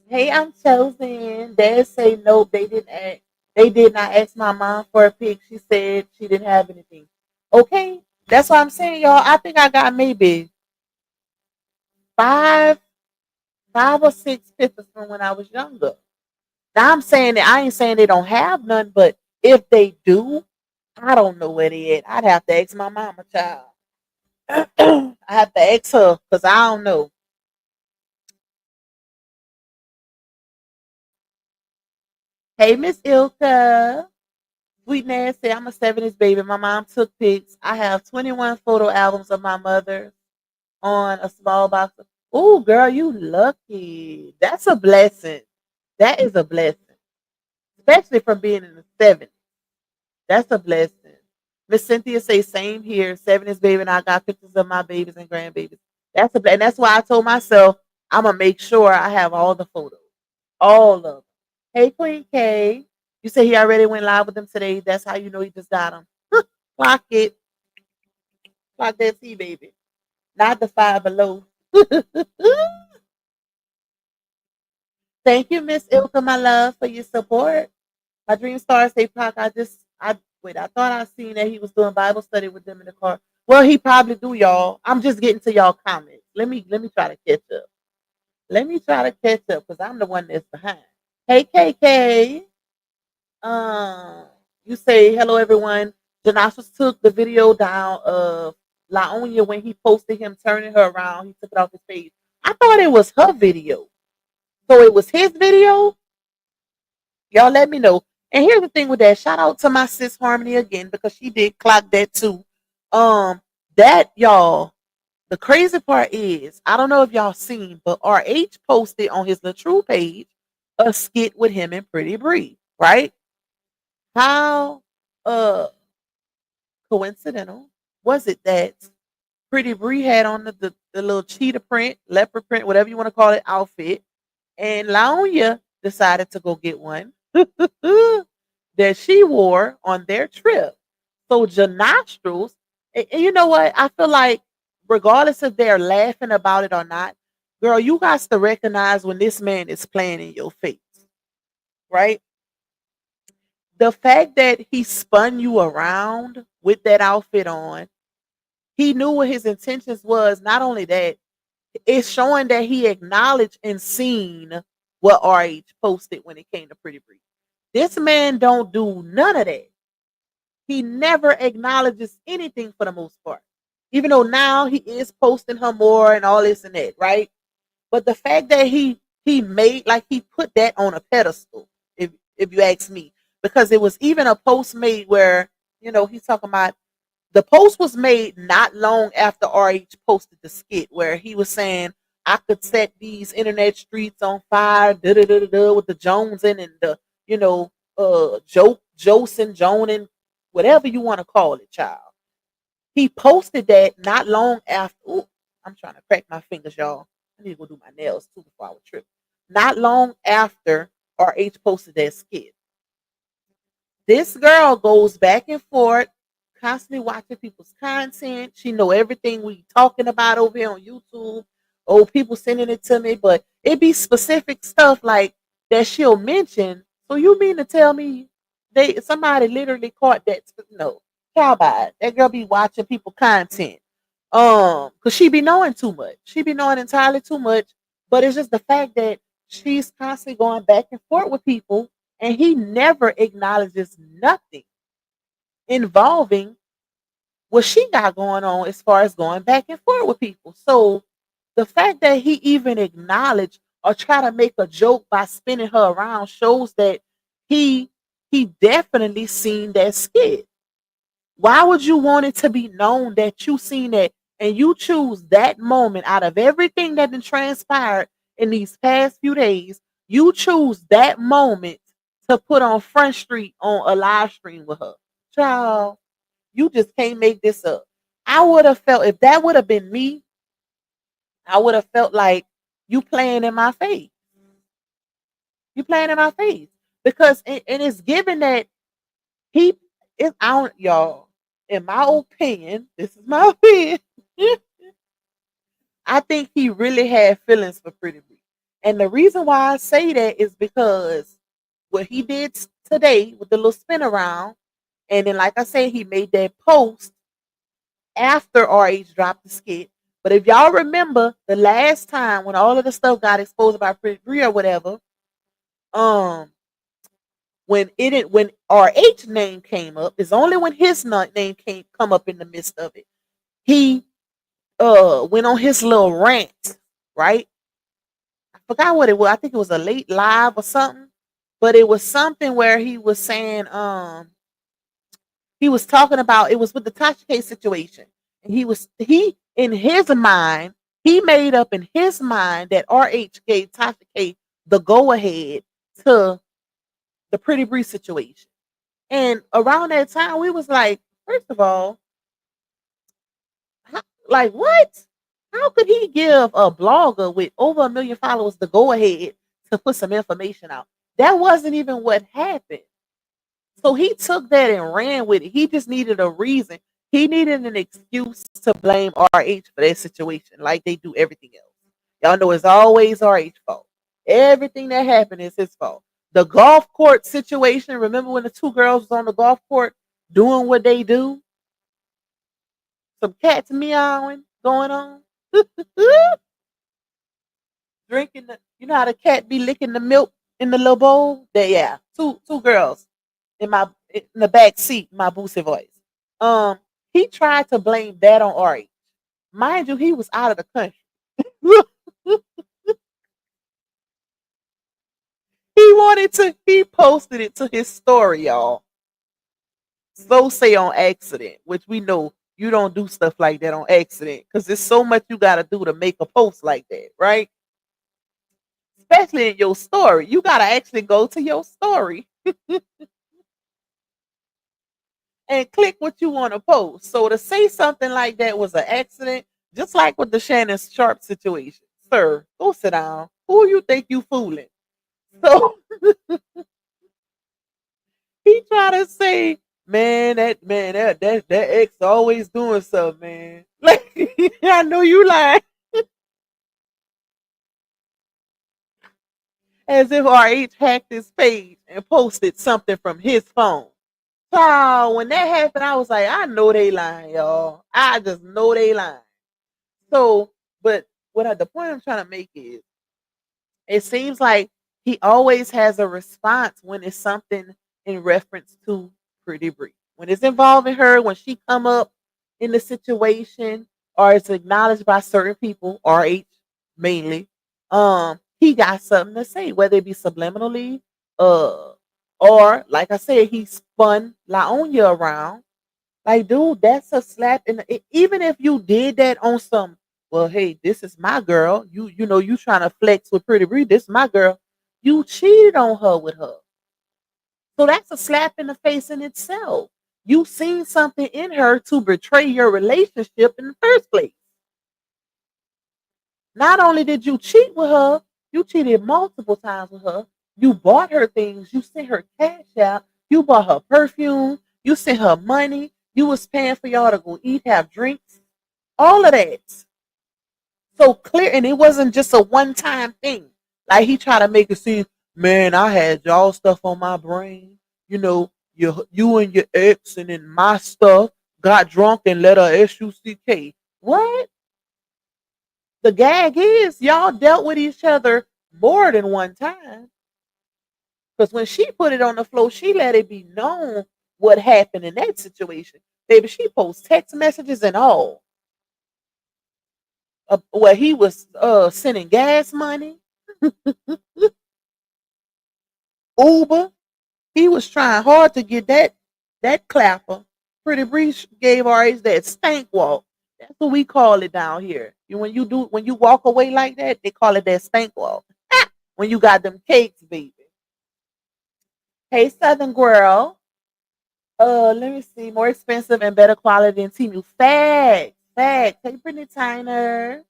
hey, I'm chosen. Dad say no, they didn't ask. They did not ask my mom for a pic. She said she didn't have anything. Okay, that's what I'm saying, y'all. I think I got maybe five, 5 or 6 pictures from when I was younger. Now I'm saying that I ain't saying they don't have none, but if they do, I don't know where they at. I'd have to ask my mama, child. I have to ask her because I don't know. Hey, Miss Ilka. Sweet Nancy, I'm a 70s baby. My mom took pics. I have 21 photo albums of my mother on a small box. Oh, girl, you lucky. That's a blessing. That is a blessing, especially from being in the 70s. That's a blessing. Miss Cynthia say same here. 70s baby, and I got pictures of my babies and grandbabies. And that's why I told myself I'm gonna make sure I have all the photos. All of them. Hey, Queen K. You say he already went live with them today. That's how you know he just got them. Clock it. Clock that T, baby. Not the five below. Thank you, Miss Ilka, my love, for your support. My dream star say, Pac, I thought I seen that he was doing Bible study with them in the car. Well, he probably do, y'all. I'm just getting to y'all comments. Let me try to catch up. Let me try to catch up because I'm the one that's behind. Hey, KK. You say hello, everyone. Janashas took the video down of Laonia when he posted him turning her around. He took it off his page. I thought it was her video, so it was his video. Y'all, let me know. And here's the thing with that. Shout out to my sis Harmony again because she did clock that too. Um, that y'all. The crazy part is, I don't know if y'all seen, but RH posted on his True page a skit with him and Pretty Bree, right? How coincidental was it that Pretty Bree had on the little cheetah print, leopard print, whatever you want to call it, outfit, And Laonia decided to go get one that she wore on their trip. So Janostrils, and you know what? I feel like regardless if they're laughing about it or not, girl, you got to recognize when this man is playing in your face, right? The fact that he spun you around with that outfit on, he knew what his intentions was. Not only that, it's showing that he acknowledged and seen what RH posted when it came to Pretty Breeze. This man don't do none of that. He never acknowledges anything for the most part. Even though now he is posting her more and all this and that, right? But the fact that he made like he put that on a pedestal, if you ask me, because it was even a post made where he's talking about the post was made not long after RH posted the skit where he was saying I could set these internet streets on fire, da da da da, with the Jonesin and the Josin, Jonin, whatever you want to call it, child. He posted that not long after. Ooh, I'm trying to crack my fingers, y'all. I need to go do my nails too before I would trip. Not long after RH posted that skit, this girl goes back and forth, constantly watching people's content. She know everything we talking about over here on YouTube. Oh, people sending it to me, but it be specific stuff like that she'll mention. So you mean to tell me somebody literally caught that? No, cowbide. That girl be watching people content. Cause she be knowing too much. She be knowing entirely too much. But it's just the fact that she's constantly going back and forth with people and he never acknowledges nothing involving what she got going on as far as going back and forth with people. So the fact that he even acknowledged or try to make a joke by spinning her around shows that he he definitely seen that skit. Why would you want it to be known that you seen it and you choose that moment out of everything that been transpired in these past few days? You choose that moment to put on Front Street on a live stream with her. Child, you just can't make this up. I would have felt if that would have been me, I would have felt like you playing in my face. You playing in my face. Because and it's given that he is out, y'all. In my opinion, this is my opinion. I think he really had feelings for Pretty Bree. And the reason why I say that is because what he did today with the little spin around, and then like I said, he made that post after RH dropped the skit. But if y'all remember the last time when all of the stuff got exposed about Pretty Bree or whatever, um, when RH name came up, it's only when his name came come up in the midst of it. He went on his little rant, right? I forgot what it was. I think it was a late live or something. But it was something where he was saying, he was talking about it was with the Tasha K situation. And he in his mind, he made up in his mind that RH gave Tasha K the go ahead to the Pretty Bree situation. And around that time, we was like, first of all, like what? How could he give a blogger with over 1 million followers the go ahead to put some information out? That wasn't even what happened. So he took that and ran with it. He just needed a reason. He needed an excuse to blame RH for that situation, like they do everything else. Y'all know it's always RH fault. Everything that happened is his fault. The golf court situation. Remember when the two girls was on the golf court doing what they do? Some cats meowing going on. Drinking you know how the cat be licking the milk in the little bowl? There, yeah. Two girls in the back seat, my Boosie voice. Um, he tried to blame that on RH. Mind you, he was out of the country. He posted it to his story, y'all. So say on accident, which we know you don't do stuff like that on accident because there's so much you got to do to make a post like that, right? Especially in your story. You got to actually go to your story and click what you want to post. So to say something like that was an accident, just like with the Shannon Sharp situation. Sir, go sit down. Who you think you fooling? So he try to say, man, that ex always doing something, man. Like I know you lying. As if RH hacked his page and posted something from his phone. So when that happened, I was like, I know they lying, y'all. I just know they lying. So, but the point I'm trying to make is, it seems like he always has a response when it's something in reference to Pretty Bree. When it's involving her, when she come up in the situation, or it's acknowledged by certain people, RH mainly, he got something to say, whether it be subliminally, uh, or like I said, he spun Laonia around like, dude, that's a slap in the, even if you did that on some, well, hey, this is my girl. You know, you trying to flex with Pretty Bree, this is my girl. You cheated on her with her. So that's a slap in the face in itself. You seen something in her to betray your relationship in the first place. Not only did you cheat with her, you cheated multiple times with her. You bought her things. You sent her cash out. You bought her perfume. You sent her money. You was paying for y'all to go eat, have drinks, all of that. So clear, and it wasn't just a one-time thing. Like he tried to make it seem, man, I had y'all stuff on my brain. You know, you and your ex, and then my stuff got drunk and let her SUCK. What? The gag is y'all dealt with each other more than one time. Because when she put it on the floor, she let it be known what happened in that situation. Baby, she posts text messages and all. Where he was sending gas money, Uber. He was trying hard to get that clapper. Pretty Breach gave RH that stank walk. That's what we call it down here. When you walk away like that, they call it that stank walk. When you got them cakes, baby. Hey, Southern Girl. Let me see. More expensive and better quality than Temu. Facts. Facts. Hey, Brittany Tyner.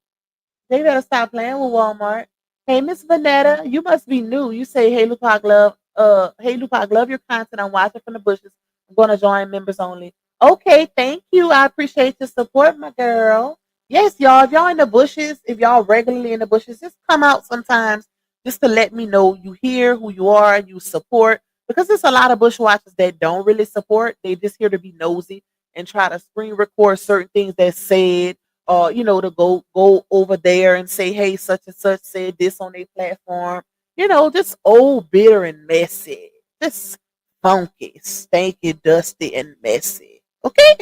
They better stop playing with Walmart. Hey, Miss Vanetta, you must be new. You say, hey, Lupac, love your content. I'm watching from the bushes. I'm going to join members only. Okay, thank you. I appreciate your support, my girl. Yes, y'all, if y'all in the bushes, if y'all regularly in the bushes, just come out sometimes just to let me know you hear who you are, you support. Because there's a lot of bushwatchers that don't really support. They just here to be nosy and try to screen record certain things that's said, or to go over there and say, hey, such and such said this on their platform. Just old, bitter, and messy. Just funky, stanky, dusty, and messy. Okay.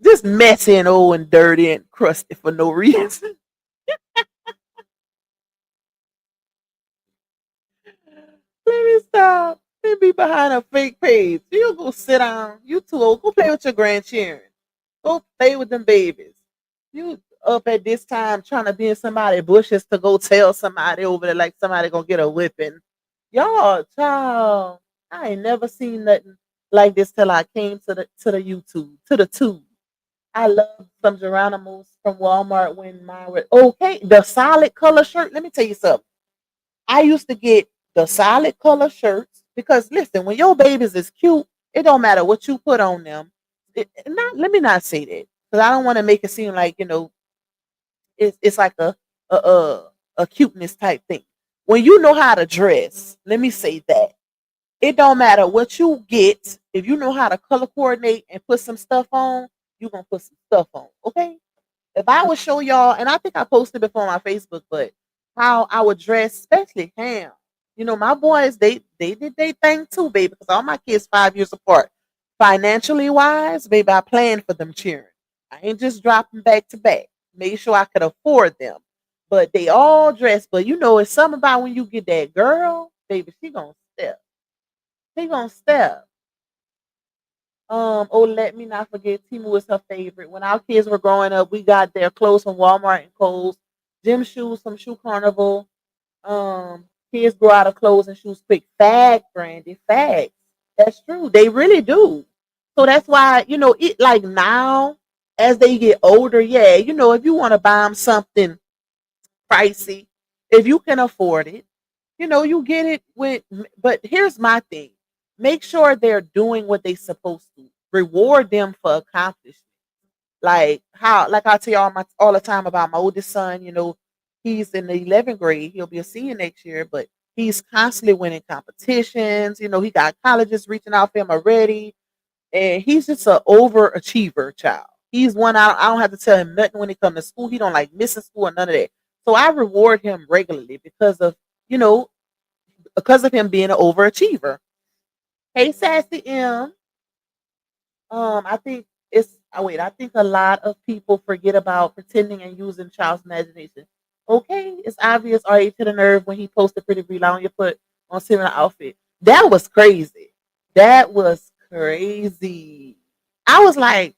Just messy and old and dirty and crusty for no reason. Let me stop. Let me be behind a fake page. You go sit down. You too old. Go play with your grandchildren. Go play with them babies. You up at this time trying to be in somebody's bushes to go tell somebody over there like somebody gonna get a whipping. Y'all, child, I ain't never seen nothing like this till I came to the YouTube, to the tube. I love some Geronimo's from Walmart when mine were okay. The solid color shirt. Let me tell you something. I used to get the solid color shirts because listen, when your babies is cute, it don't matter what you put on them. Not let me not say that because I don't want to make it seem like it's like a cuteness type thing. When you know how to dress, let me say that it don't matter what you get. If you know how to color coordinate and put some stuff on, you gonna put some stuff on. Okay, if I would show y'all, and I think I posted before on my Facebook, but how I would dress, especially Ham. My boys, they did their thing too, baby, because all my kids 5 years apart. Financially wise, baby, I planned for them cheering. I ain't just dropping back to back. Made sure I could afford them. But they all dressed. But it's something about when you get that girl, baby, she gonna step. She gonna step. Oh, let me not forget, Timu was her favorite. When our kids were growing up, we got their clothes from Walmart and Kohl's, gym shoes from Shoe Carnival. Kids grow out of clothes and shoes quick. Fact, Brandy, fact. That's true. They really do. So that's why, it like now as they get older, yeah, if you want to buy them something pricey, if you can afford it, you get it with. But here's my thing: make sure they're doing what they're supposed to. Reward them for accomplishment. Like I tell you all the time about my oldest son. He's in the 11th grade. He'll be a senior next year, but he's constantly winning competitions. He got colleges reaching out for him already, and he's just an overachiever child. He's one I don't have to tell him nothing when it comes to school. He don't like missing school or none of that. So I reward him regularly you know because of him being an overachiever. Hey, Sassy M. I think I think a lot of people forget about pretending and using child's imagination. Okay, it's obvious RA to the nerve when he posted pretty Brie on your foot on similar outfit. That was crazy. That was crazy. I was like,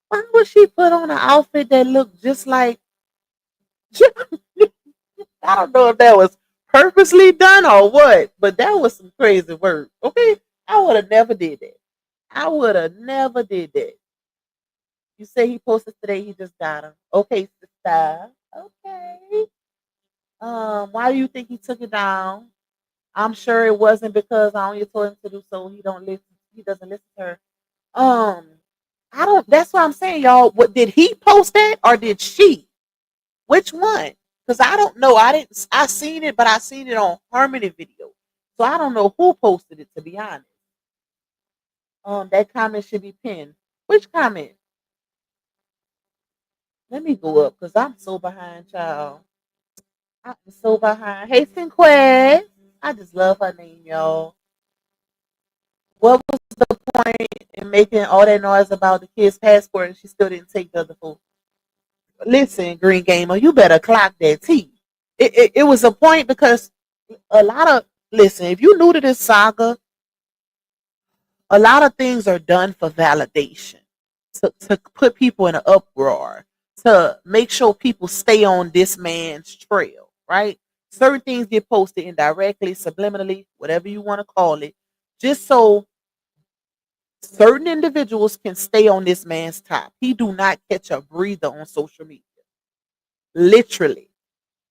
why would she put on an outfit that looked just like I don't know if that was purposely done or what, but that was some crazy work. Okay. I would have never did that. I would have never did that. You say he posted today, he just got him. Okay, sister. Okay. Why do you think he took it down? I'm sure it wasn't because I only told him to do so. He doesn't listen to her. Um, I don't that's what I'm saying, y'all. What did he post that or did she? Which one? Because I don't know. I seen it, but I seen it on Harmony video. So I don't know who posted it to be honest. That comment should be pinned. Which comment? Let me go up because I'm so behind, child. I'm so behind. Hey, Sinquest. I just love her name, y'all. What was the point in making all that noise about the kid's passport and she still didn't take the other food? Listen, Green Gamer, you better clock that T. It was a point because a lot of listen, if you new to this saga, a lot of things are done for validation, to put people in an uproar, to make sure people stay on this man's trail, right? Certain things get posted indirectly, subliminally, whatever you want to call it, just so certain individuals can stay on this man's top. He do not catch a breather on social media. Literally.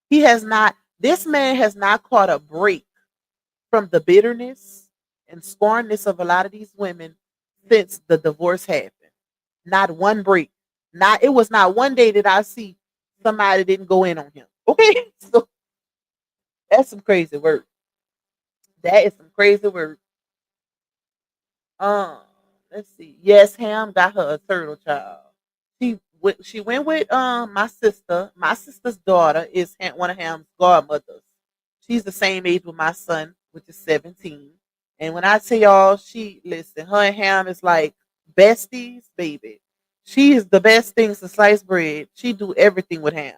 This man has not caught a break from the bitterness and scornness of a lot of these women since the divorce happened. Not one break. It was not one day that I see somebody didn't go in on him. Okay. So that's some crazy work. That is some crazy work. Um, let's see. Yes, Ham got her a turtle child. She went with my sister. My sister's daughter is one of Ham's godmothers. She's the same age with my son, which is 17. And when I tell y'all, listen, her and Ham is like besties, baby. She is the best thing to slice bread. She do everything with Ham.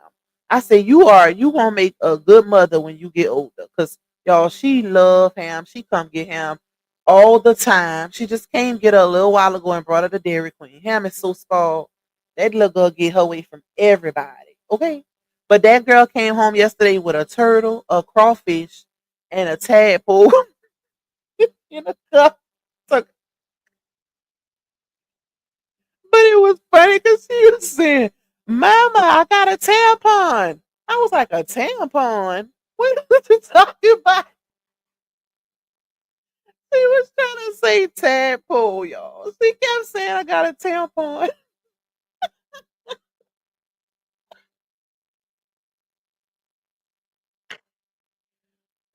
I say you gonna make a good mother when you get older. Cause y'all, she love Ham. She come get Ham all the time. She just came get her a little while ago and brought her to Dairy Queen. Ham is so spoiled. That little girl get her away from everybody. Okay. But that girl came home yesterday with a turtle, a crawfish, and a tadpole in a cup. So- But it was funny because she was saying, Mama, I got a tampon. I was like, a tampon? What are you talking about? She was trying to say tadpole, y'all. She kept saying, I got a tampon.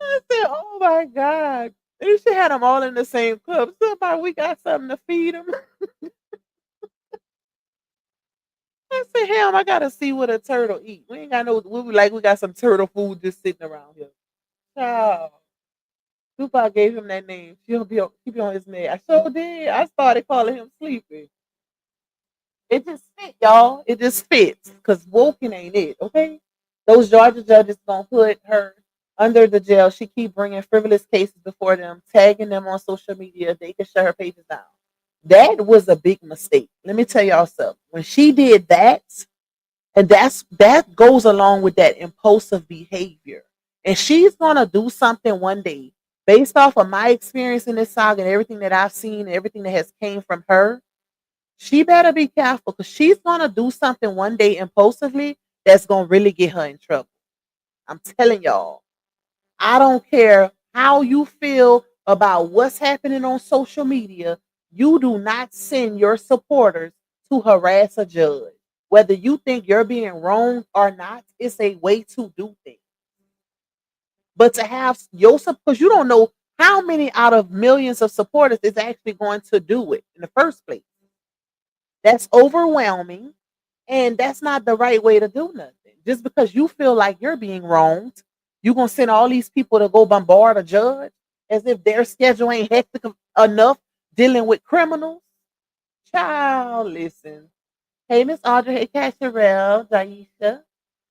I said, oh my God. And she had them all in the same cup. Somebody, we got something to feed them. I said, hell, I gotta see what a turtle eat. We ain't got no. We got some turtle food just sitting around here. Child, Tupac gave him that name. He be on his neck. I sure did. I started calling him Sleepy. It just fit, y'all. It just fits. Cause woken ain't it, okay? Those Georgia judges gonna put her under the jail. She keep bringing frivolous cases before them, tagging them on social media. They can shut her pages down. That was a big mistake. Let me tell y'all something. When she did that, and that goes along with that impulsive behavior. And she's gonna do something one day based off of my experience in this saga and everything that I've seen and everything that has came from her. She better be careful because she's gonna do something one day impulsively that's gonna really get her in trouble. I'm telling y'all. I don't care how you feel about what's happening on social media. You do not send your supporters to harass a judge. Whether you think you're being wronged or not, it's a way to do things. But to have your support, because you don't know how many out of millions of supporters is actually going to do it in the first place. That's overwhelming. And that's not the right way to do nothing. Just because you feel like you're being wronged, you're going to send all these people to go bombard a judge as if their schedule ain't hectic enough dealing with criminals. Child, listen. Hey, Miss Audrey. Hey, Casherelle, Daisha.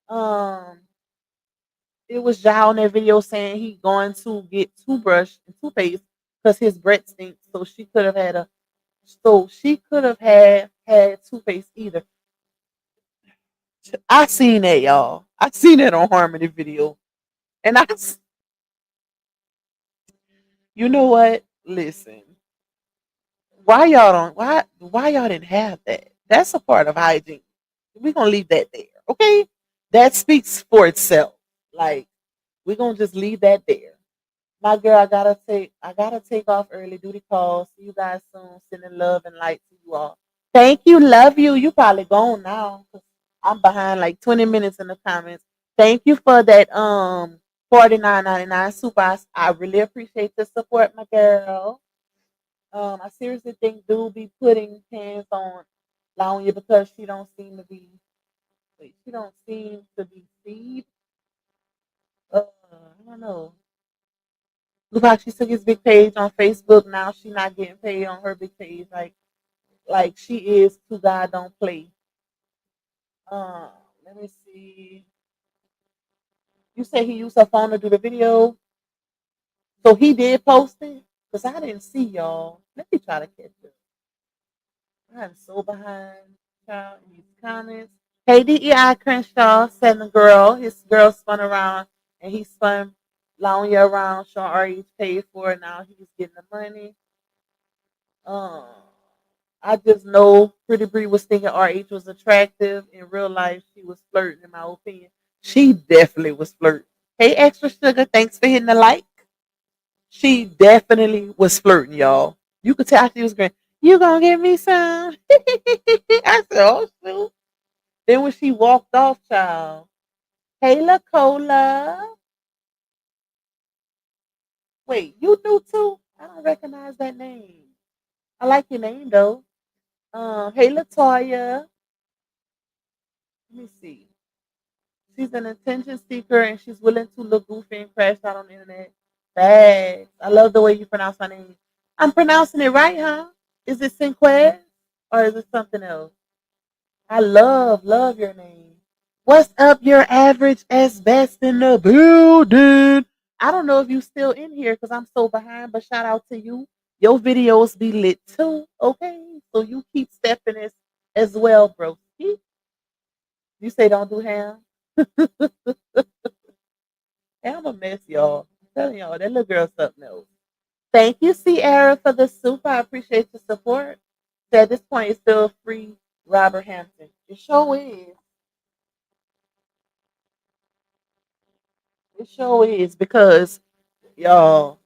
Um, it was Ja on that video saying he going to get toothbrush and toothpaste because his breath stinks. So she could have had toothpaste either. I seen that, y'all. I seen that on Harmony video, and you know what? Listen, why y'all don't? Why y'all didn't have that? That's a part of hygiene. We're gonna leave that there, okay? That speaks for itself. Like we're gonna just leave that there. My girl, I gotta take off early duty calls. See you guys soon. Sending love and light to you all. Thank you, love you. You probably gone now. 'Cause I'm behind like 20 minutes in the comments. Thank you for that 49.99 super. I really appreciate the support, my girl. I seriously think dude be putting hands on Launia because she don't seem to be feed. I don't know. Look how she took his big page on Facebook. Now she not getting paid on her big page like she is to God don't play. Um, let me see. You say he used her phone to do the video, so he did post it because I didn't see y'all. Let me try to catch it. I'm so behind child in these comments. Hey, DEI Crenshaw said the girl, his girl spun around and he spun Launia around. Sean already paid for it. Now he's getting the money. Um, I just know Pretty Bree was thinking RH was attractive. In real life, she was flirting, in my opinion. She definitely was flirting. Hey, Extra Sugar, thanks for hitting the like. She definitely was flirting, y'all. You could tell she was going, you gonna give me some? I said, oh, shoot. Then when she walked off, child, hey, La Cola. Wait, you knew too? I don't recognize that name. I like your name, though. Hey, Latoya. Let me see. She's an attention seeker and she's willing to look goofy and crash out on the internet. Thanks. I love the way you pronounce my name. I'm pronouncing it right, huh? Is it Sinquez or is it something else? I love your name. What's up, your average as best in the building? I don't know if you still in here because I'm so behind, but shout out to you. Your videos be lit too, okay? So you keep stepping as well, bro. You say don't do ham? I'm a mess, y'all. I'm telling y'all, that little girl's something else. Thank you, Sierra, for the soup. I appreciate the support. So at this point, it's still free Robert Hampton. It sure is. It sure is because y'all,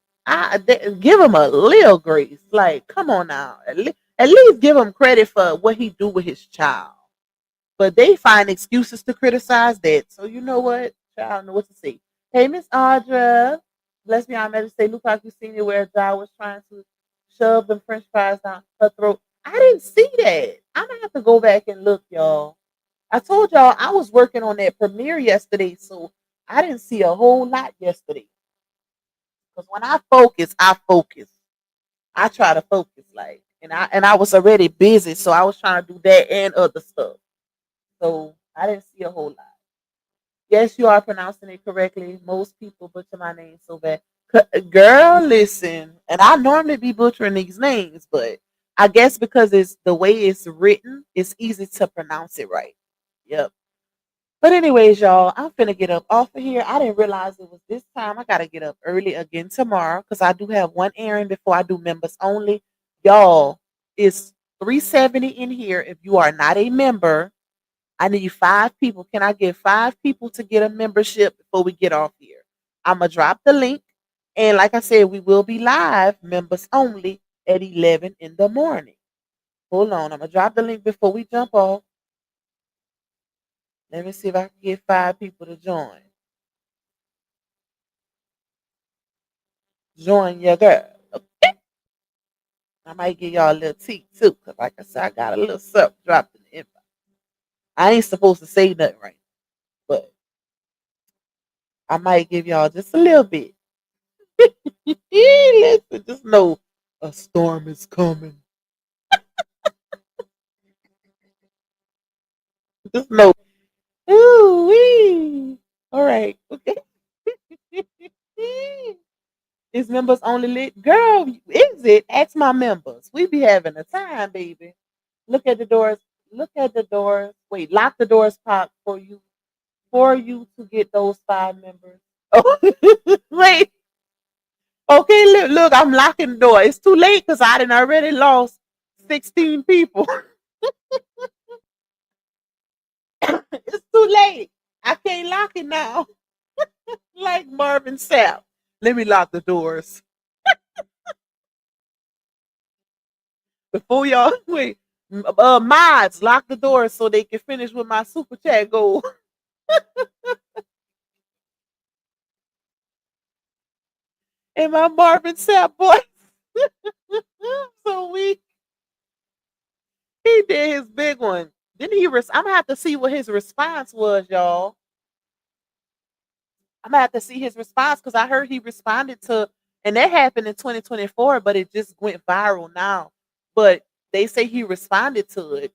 give him a little grace. Like, come on now, at least give him credit for what he do with his child. But they find excuses to criticize that. So you know what? I don't know what to say. Hey, Miss Audra. Bless me, I meant to say, look like you seen it where Jai was trying to shove the French fries down her throat. I didn't see that. I'm gonna have to go back and look, y'all. I told y'all I was working on that premiere yesterday, so I didn't see a whole lot yesterday. Because when I focus, I focus. I try to focus, like, and I was already busy, so I was trying to do that and other stuff. So I didn't see a whole lot. Yes, you are pronouncing it correctly. Most people butcher my name so bad. Girl, listen. And I normally be butchering these names, but I guess because it's the way it's written, it's easy to pronounce it right. Yep. But anyways, y'all, I'm finna get up off of here. I didn't realize it was this time. I gotta get up early again tomorrow because I do have one errand before I do members only. Y'all, it's $370 in here. If you are not a member, I need 5 people. Can I get 5 people to get a membership before we get off here? I'm gonna drop the link, and like I said, we will be live, members only, at 11 in the morning. Hold on, I'm gonna drop the link before we jump off. Let me see if I can get 5 people to join. Join your girl. I might give y'all a little tea too, because like I said, I got a little something dropped in the invite. I ain't supposed to say nothing right, but I might give y'all just a little bit. Listen, just know a storm is coming. Just know. Ooh wee. All right. Okay. Is members only lit? Girl, is it? Ask my members. We be having a time, baby. Look at the doors. Look at the doors. Wait, lock the doors pop for you to get those 5 members. Oh, wait. Okay, look, I'm locking the door. It's too late because I done already lost 16 people. It's too late. I can't lock it now. Like Marvin Sapp. Let me lock the doors. Before y'all wait. Mods, lock the doors so they can finish with my super chat goal. And my Marvin Sapp boy. So he did his big one. Then I'm gonna have to see what his response was, y'all. I'm gonna have to see his response because I heard he responded to, and that happened in 2024, but it just went viral now. But they say he responded to it.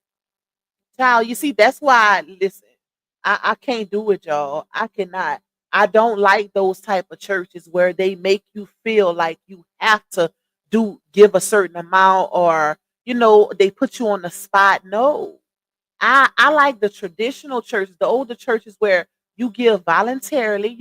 Child, you see, that's why. Listen, I can't do it, y'all. I cannot. I don't like those type of churches where they make you feel like you have to give a certain amount, or they put you on the spot. No, I like the traditional churches, the older churches where you give voluntarily.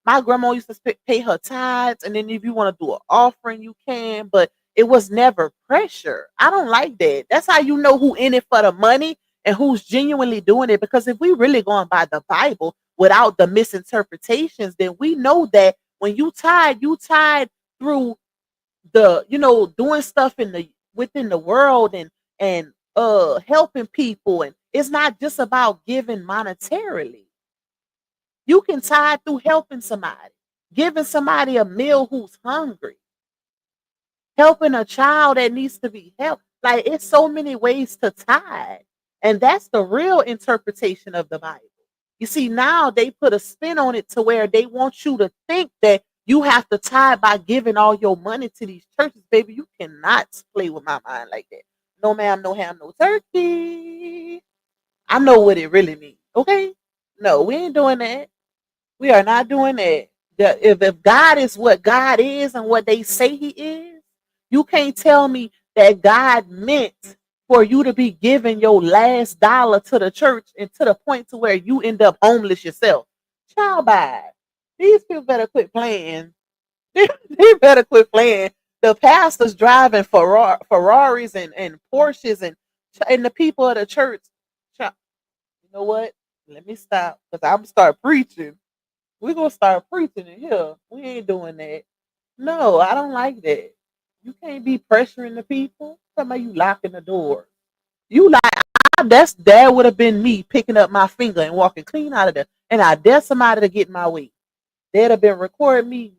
My grandma used to pay her tithes, and then if you want to do an offering, you can. But it was never pressure. I don't like that. That's how you know who in it for the money and who's genuinely doing it. Because if we really going by the Bible without the misinterpretations, then we know that when you tied through the doing stuff in the within the world, and helping people, and it's not just about giving monetarily. You can tie through helping somebody, giving somebody a meal who's hungry, helping a child that needs to be helped. Like, it's so many ways to tithe, and that's the real interpretation of the Bible. You see, now they put a spin on it to where they want you to think that you have to tithe by giving all your money to these churches. Baby, you cannot play with my mind like that. No ma'am, no ham, no turkey. I know what it really means. Okay? No, we ain't doing that. We are not doing that. If God is what God is and what they say he is, you can't tell me that God meant for you to be giving your last dollar to the church and to the point to where you end up homeless yourself. Child, bye. These people better quit playing. They better quit playing. The pastors driving Ferraris and Porsches, and the people of the church. You know what? Let me stop because I'm gonna start preaching. We're gonna start preaching in here. We ain't doing that. No, I don't like that. You can't be pressuring the people. Somebody you locking the door. You like that would have been me picking up my finger and walking clean out of there. And I dare somebody to get in my way. They'd have been recording me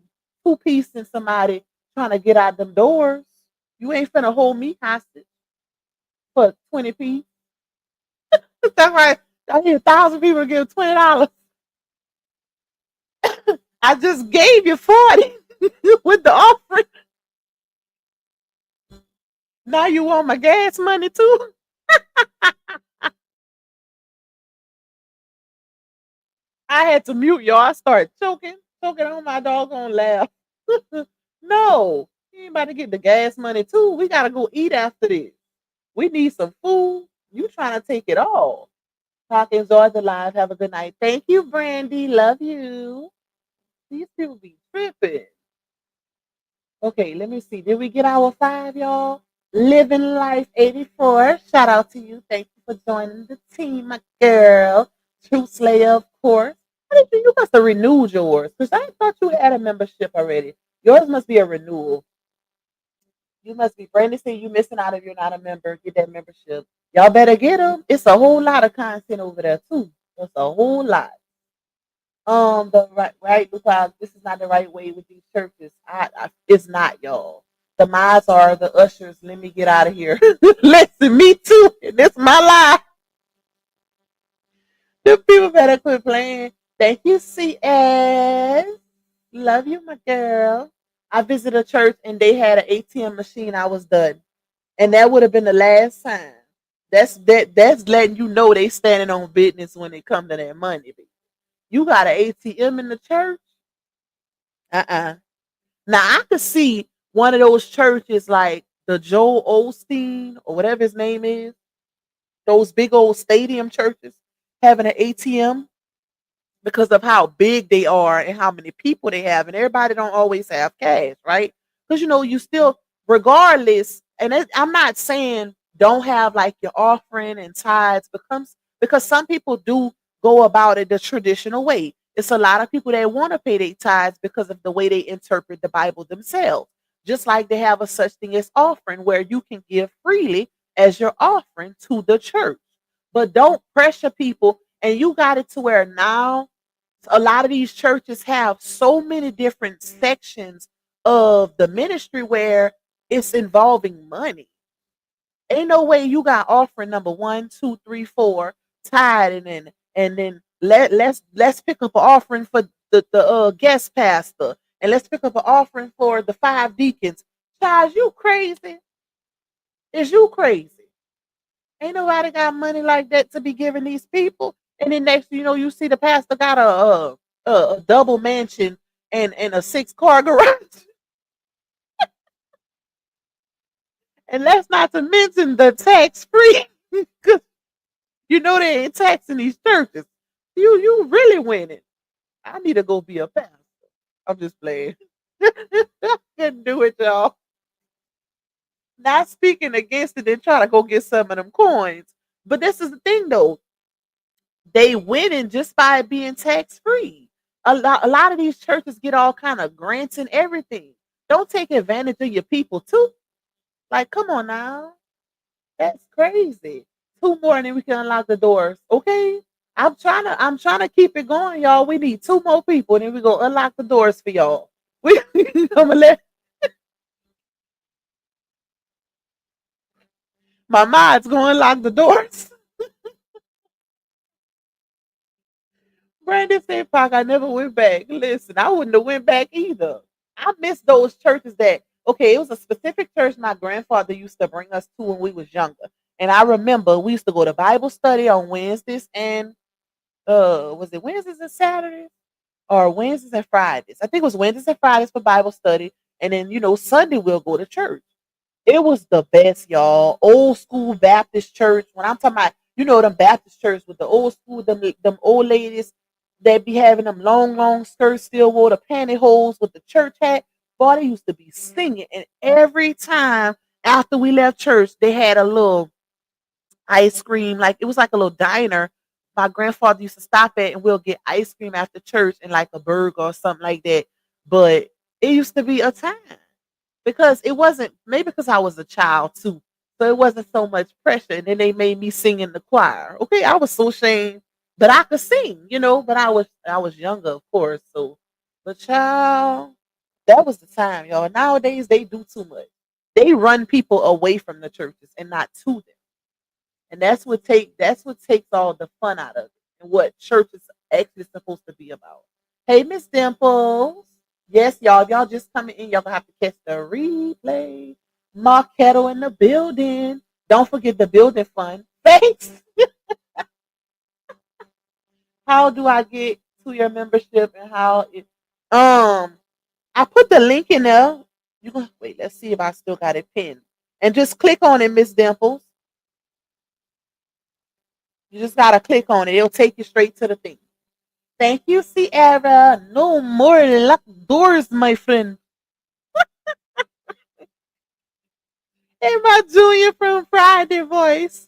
two-piecing somebody trying to get out them doors. You ain't finna hold me hostage for 20 piece. That's right. I need 1,000 people to give $20. I just gave you 40 with the offering. Now you want my gas money too? I had to mute y'all. I started choking on my doggone laugh. No, you ain't about to get the gas money too. We gotta go eat after this. We need some food. You trying to take it all. Talk, enjoy the live. Have a good night. Thank you, Brandy. Love you. These people be tripping. Okay, let me see. Did we get our 5, y'all? Living Life 84. Shout out to you. Thank you for joining the team, my girl. True Slayer, of course. How did you must have renewed yours? Because I thought you had a membership already. Yours must be a renewal. You must be Brandon said you missing out if you're not a member. Get that membership. Y'all better get them. It's a whole lot of content over there too. It's a whole lot. The right because this is not the right way with these churches. It's not, y'all. The mods are the ushers. Let me get out of here. Listen, me too. And this is my life. The people better quit playing. Thank you, CS. Love you, my girl. I visited a church and they had an ATM machine. I was done, and that would have been the last time. That's letting you know they standing on business when it come to that money. You got an ATM in the church? Now I could see one of those churches like the Joel Osteen or whatever his name is, those big old stadium churches having an ATM because of how big they are and how many people they have, and everybody don't always have cash, right? Because you still, regardless, and I'm not saying don't have like your offering and tithes becomes because some people do go about it the traditional way. It's a lot of people that want to pay their tithes because of the way they interpret the Bible themselves. Just like they have a such thing as offering where you can give freely as your offering to the church. But don't pressure people, and you got it to where now a lot of these churches have so many different sections of the ministry where it's involving money. Ain't no way you got offering number one, two, three, four, tithe, and then let's pick up an offering for the guest pastor, and let's pick up an offering for the five deacons. Child, you crazy? Is you crazy? Ain't nobody got money like that to be giving these people. And then next, you see the pastor got a double mansion and a 6-car garage. And that's not to mention the tax free, because they ain't taxing these churches. You really winning. I need to go be a pastor. I'm just playing. I couldn't do it, y'all. Not speaking against it and try to go get some of them coins. But this is the thing, though. They winning just by being tax free. A lot of these churches get all kind of grants and everything. Don't take advantage of your people too. Like, come on now, that's crazy. Two more and then we can unlock the doors. Okay, I'm trying to keep it going, y'all. We need two more people and then we go unlock the doors for y'all. We I'm gonna let my mods go unlock the doors. Brandon said, "Park, I never went back." Listen, I wouldn't have went back either. I miss those churches that okay, it was a specific church my grandfather used to bring us to when we was younger. And I remember we used to go to Bible study on Wednesdays and was it Wednesdays and Saturdays? Or Wednesdays and Fridays. I think it was Wednesdays and Fridays for Bible study. And then, Sunday we'll go to church. It was the best, y'all. Old school Baptist church. When I'm talking about, them Baptist church with the old school, them old ladies that be having them long, long skirts, still wore the pantyhose with the church hat. Boy, they used to be singing. And every time after we left church, they had a little ice cream. Like it was like a little diner. My grandfather used to stop at and we'll get ice cream after church and like a burger or something like that. But it used to be a time because it wasn't maybe because I was a child too. So it wasn't so much pressure. And then they made me sing in the choir. Okay, I was so ashamed. But I could sing, but I was younger, of course. So but child, that was the time, y'all. Nowadays they do too much. They run people away from the churches and not to them. And that's what takes all the fun out of it and what church is actually supposed to be about. Hey, Miss Dimples. Yes, y'all. If y'all just coming in, y'all gonna have to catch the replay. Marketo in the building. Don't forget the building fund. Thanks. How do I get to your membership and how it I put the link in there. You gonna wait, let's see if I still got it pinned. And just click on it, Miss Dimples. You just gotta click on it. It'll take you straight to the thing. Thank you, Sierra. No more locked doors, my friend. And my Junior from Friday voice.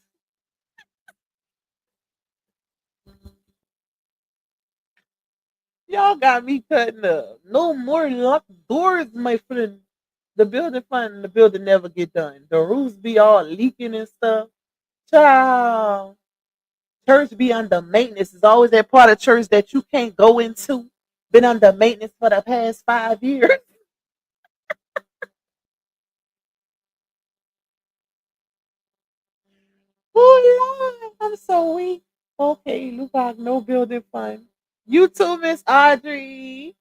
Y'all got me cutting up. No more locked doors, my friend. The building fund, the building never get done. The roofs be all leaking and stuff. Child, church be under maintenance. It's always that part of church that you can't go into. Been under maintenance for the past 5 years. Oh Lord, I'm so weak. Okay, look like no building fund. You too, Miss Audrey.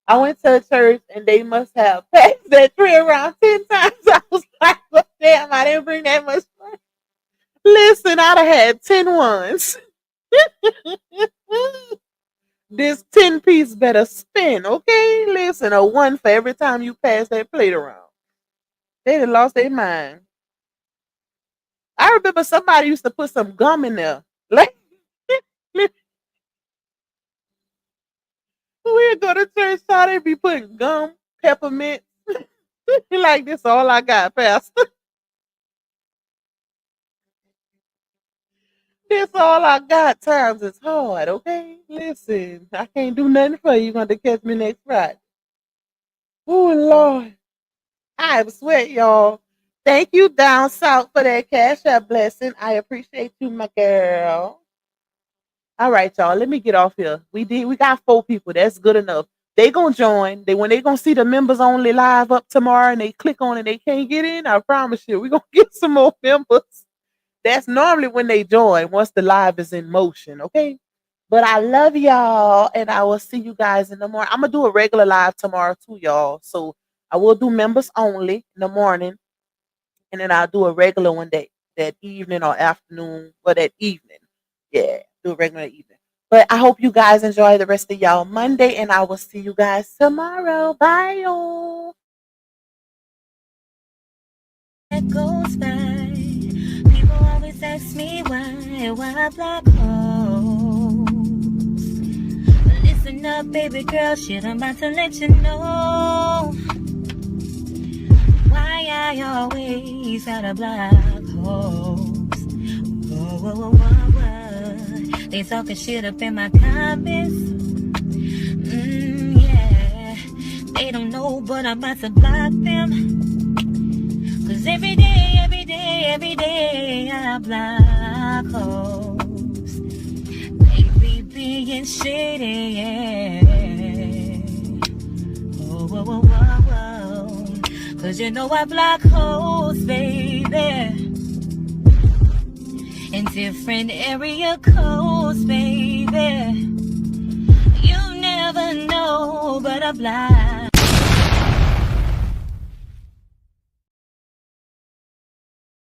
I went to a church and they must have passed that tree around 10 times. I was like, well, damn, I didn't bring that much money. Listen, I'd have had 10 ones. This 10 piece better spin, okay? Listen, a one for every time you pass that plate around. They done lost their mind. I remember somebody used to put some gum in there. Like, we'd go to church, so they be putting gum, peppermint. Like, this all I got, Pastor. This all I got. Times is hard, okay? Listen, I can't do nothing for you. You're going to catch me next Friday. Oh, Lord. I sweat, y'all. Thank you, Down South, for that cash app blessing. I appreciate you, my girl. All right, y'all. Let me get off here. We got 4 people. That's good enough. They gonna join. When they gonna see the members only live up tomorrow and they click on it, they can't get in. I promise you, we gonna get some more members. That's normally when they join once the live is in motion. Okay. But I love y'all, and I will see you guys in the morning. I'm gonna do a regular live tomorrow too, y'all. So I will do members only in the morning, and then I'll do a regular one that evening or afternoon, or that evening. Yeah, do a regular evening. But I hope you guys enjoy the rest of y'all Monday, and I will see you guys tomorrow. Bye, y'all. That goes by. People always ask me why black holes. Listen up, baby girl, shit, I'm about to let you know why I always got a black holes. Whoa, whoa, whoa, whoa, whoa. They talking shit up in my comments. Yeah, they don't know, but I'm about to block them. Cause every day I block holes. They be being shady, yeah. Whoa, whoa, whoa, whoa, whoa. Cause you know I block holes, baby. In different area codes, baby. You never know, but I block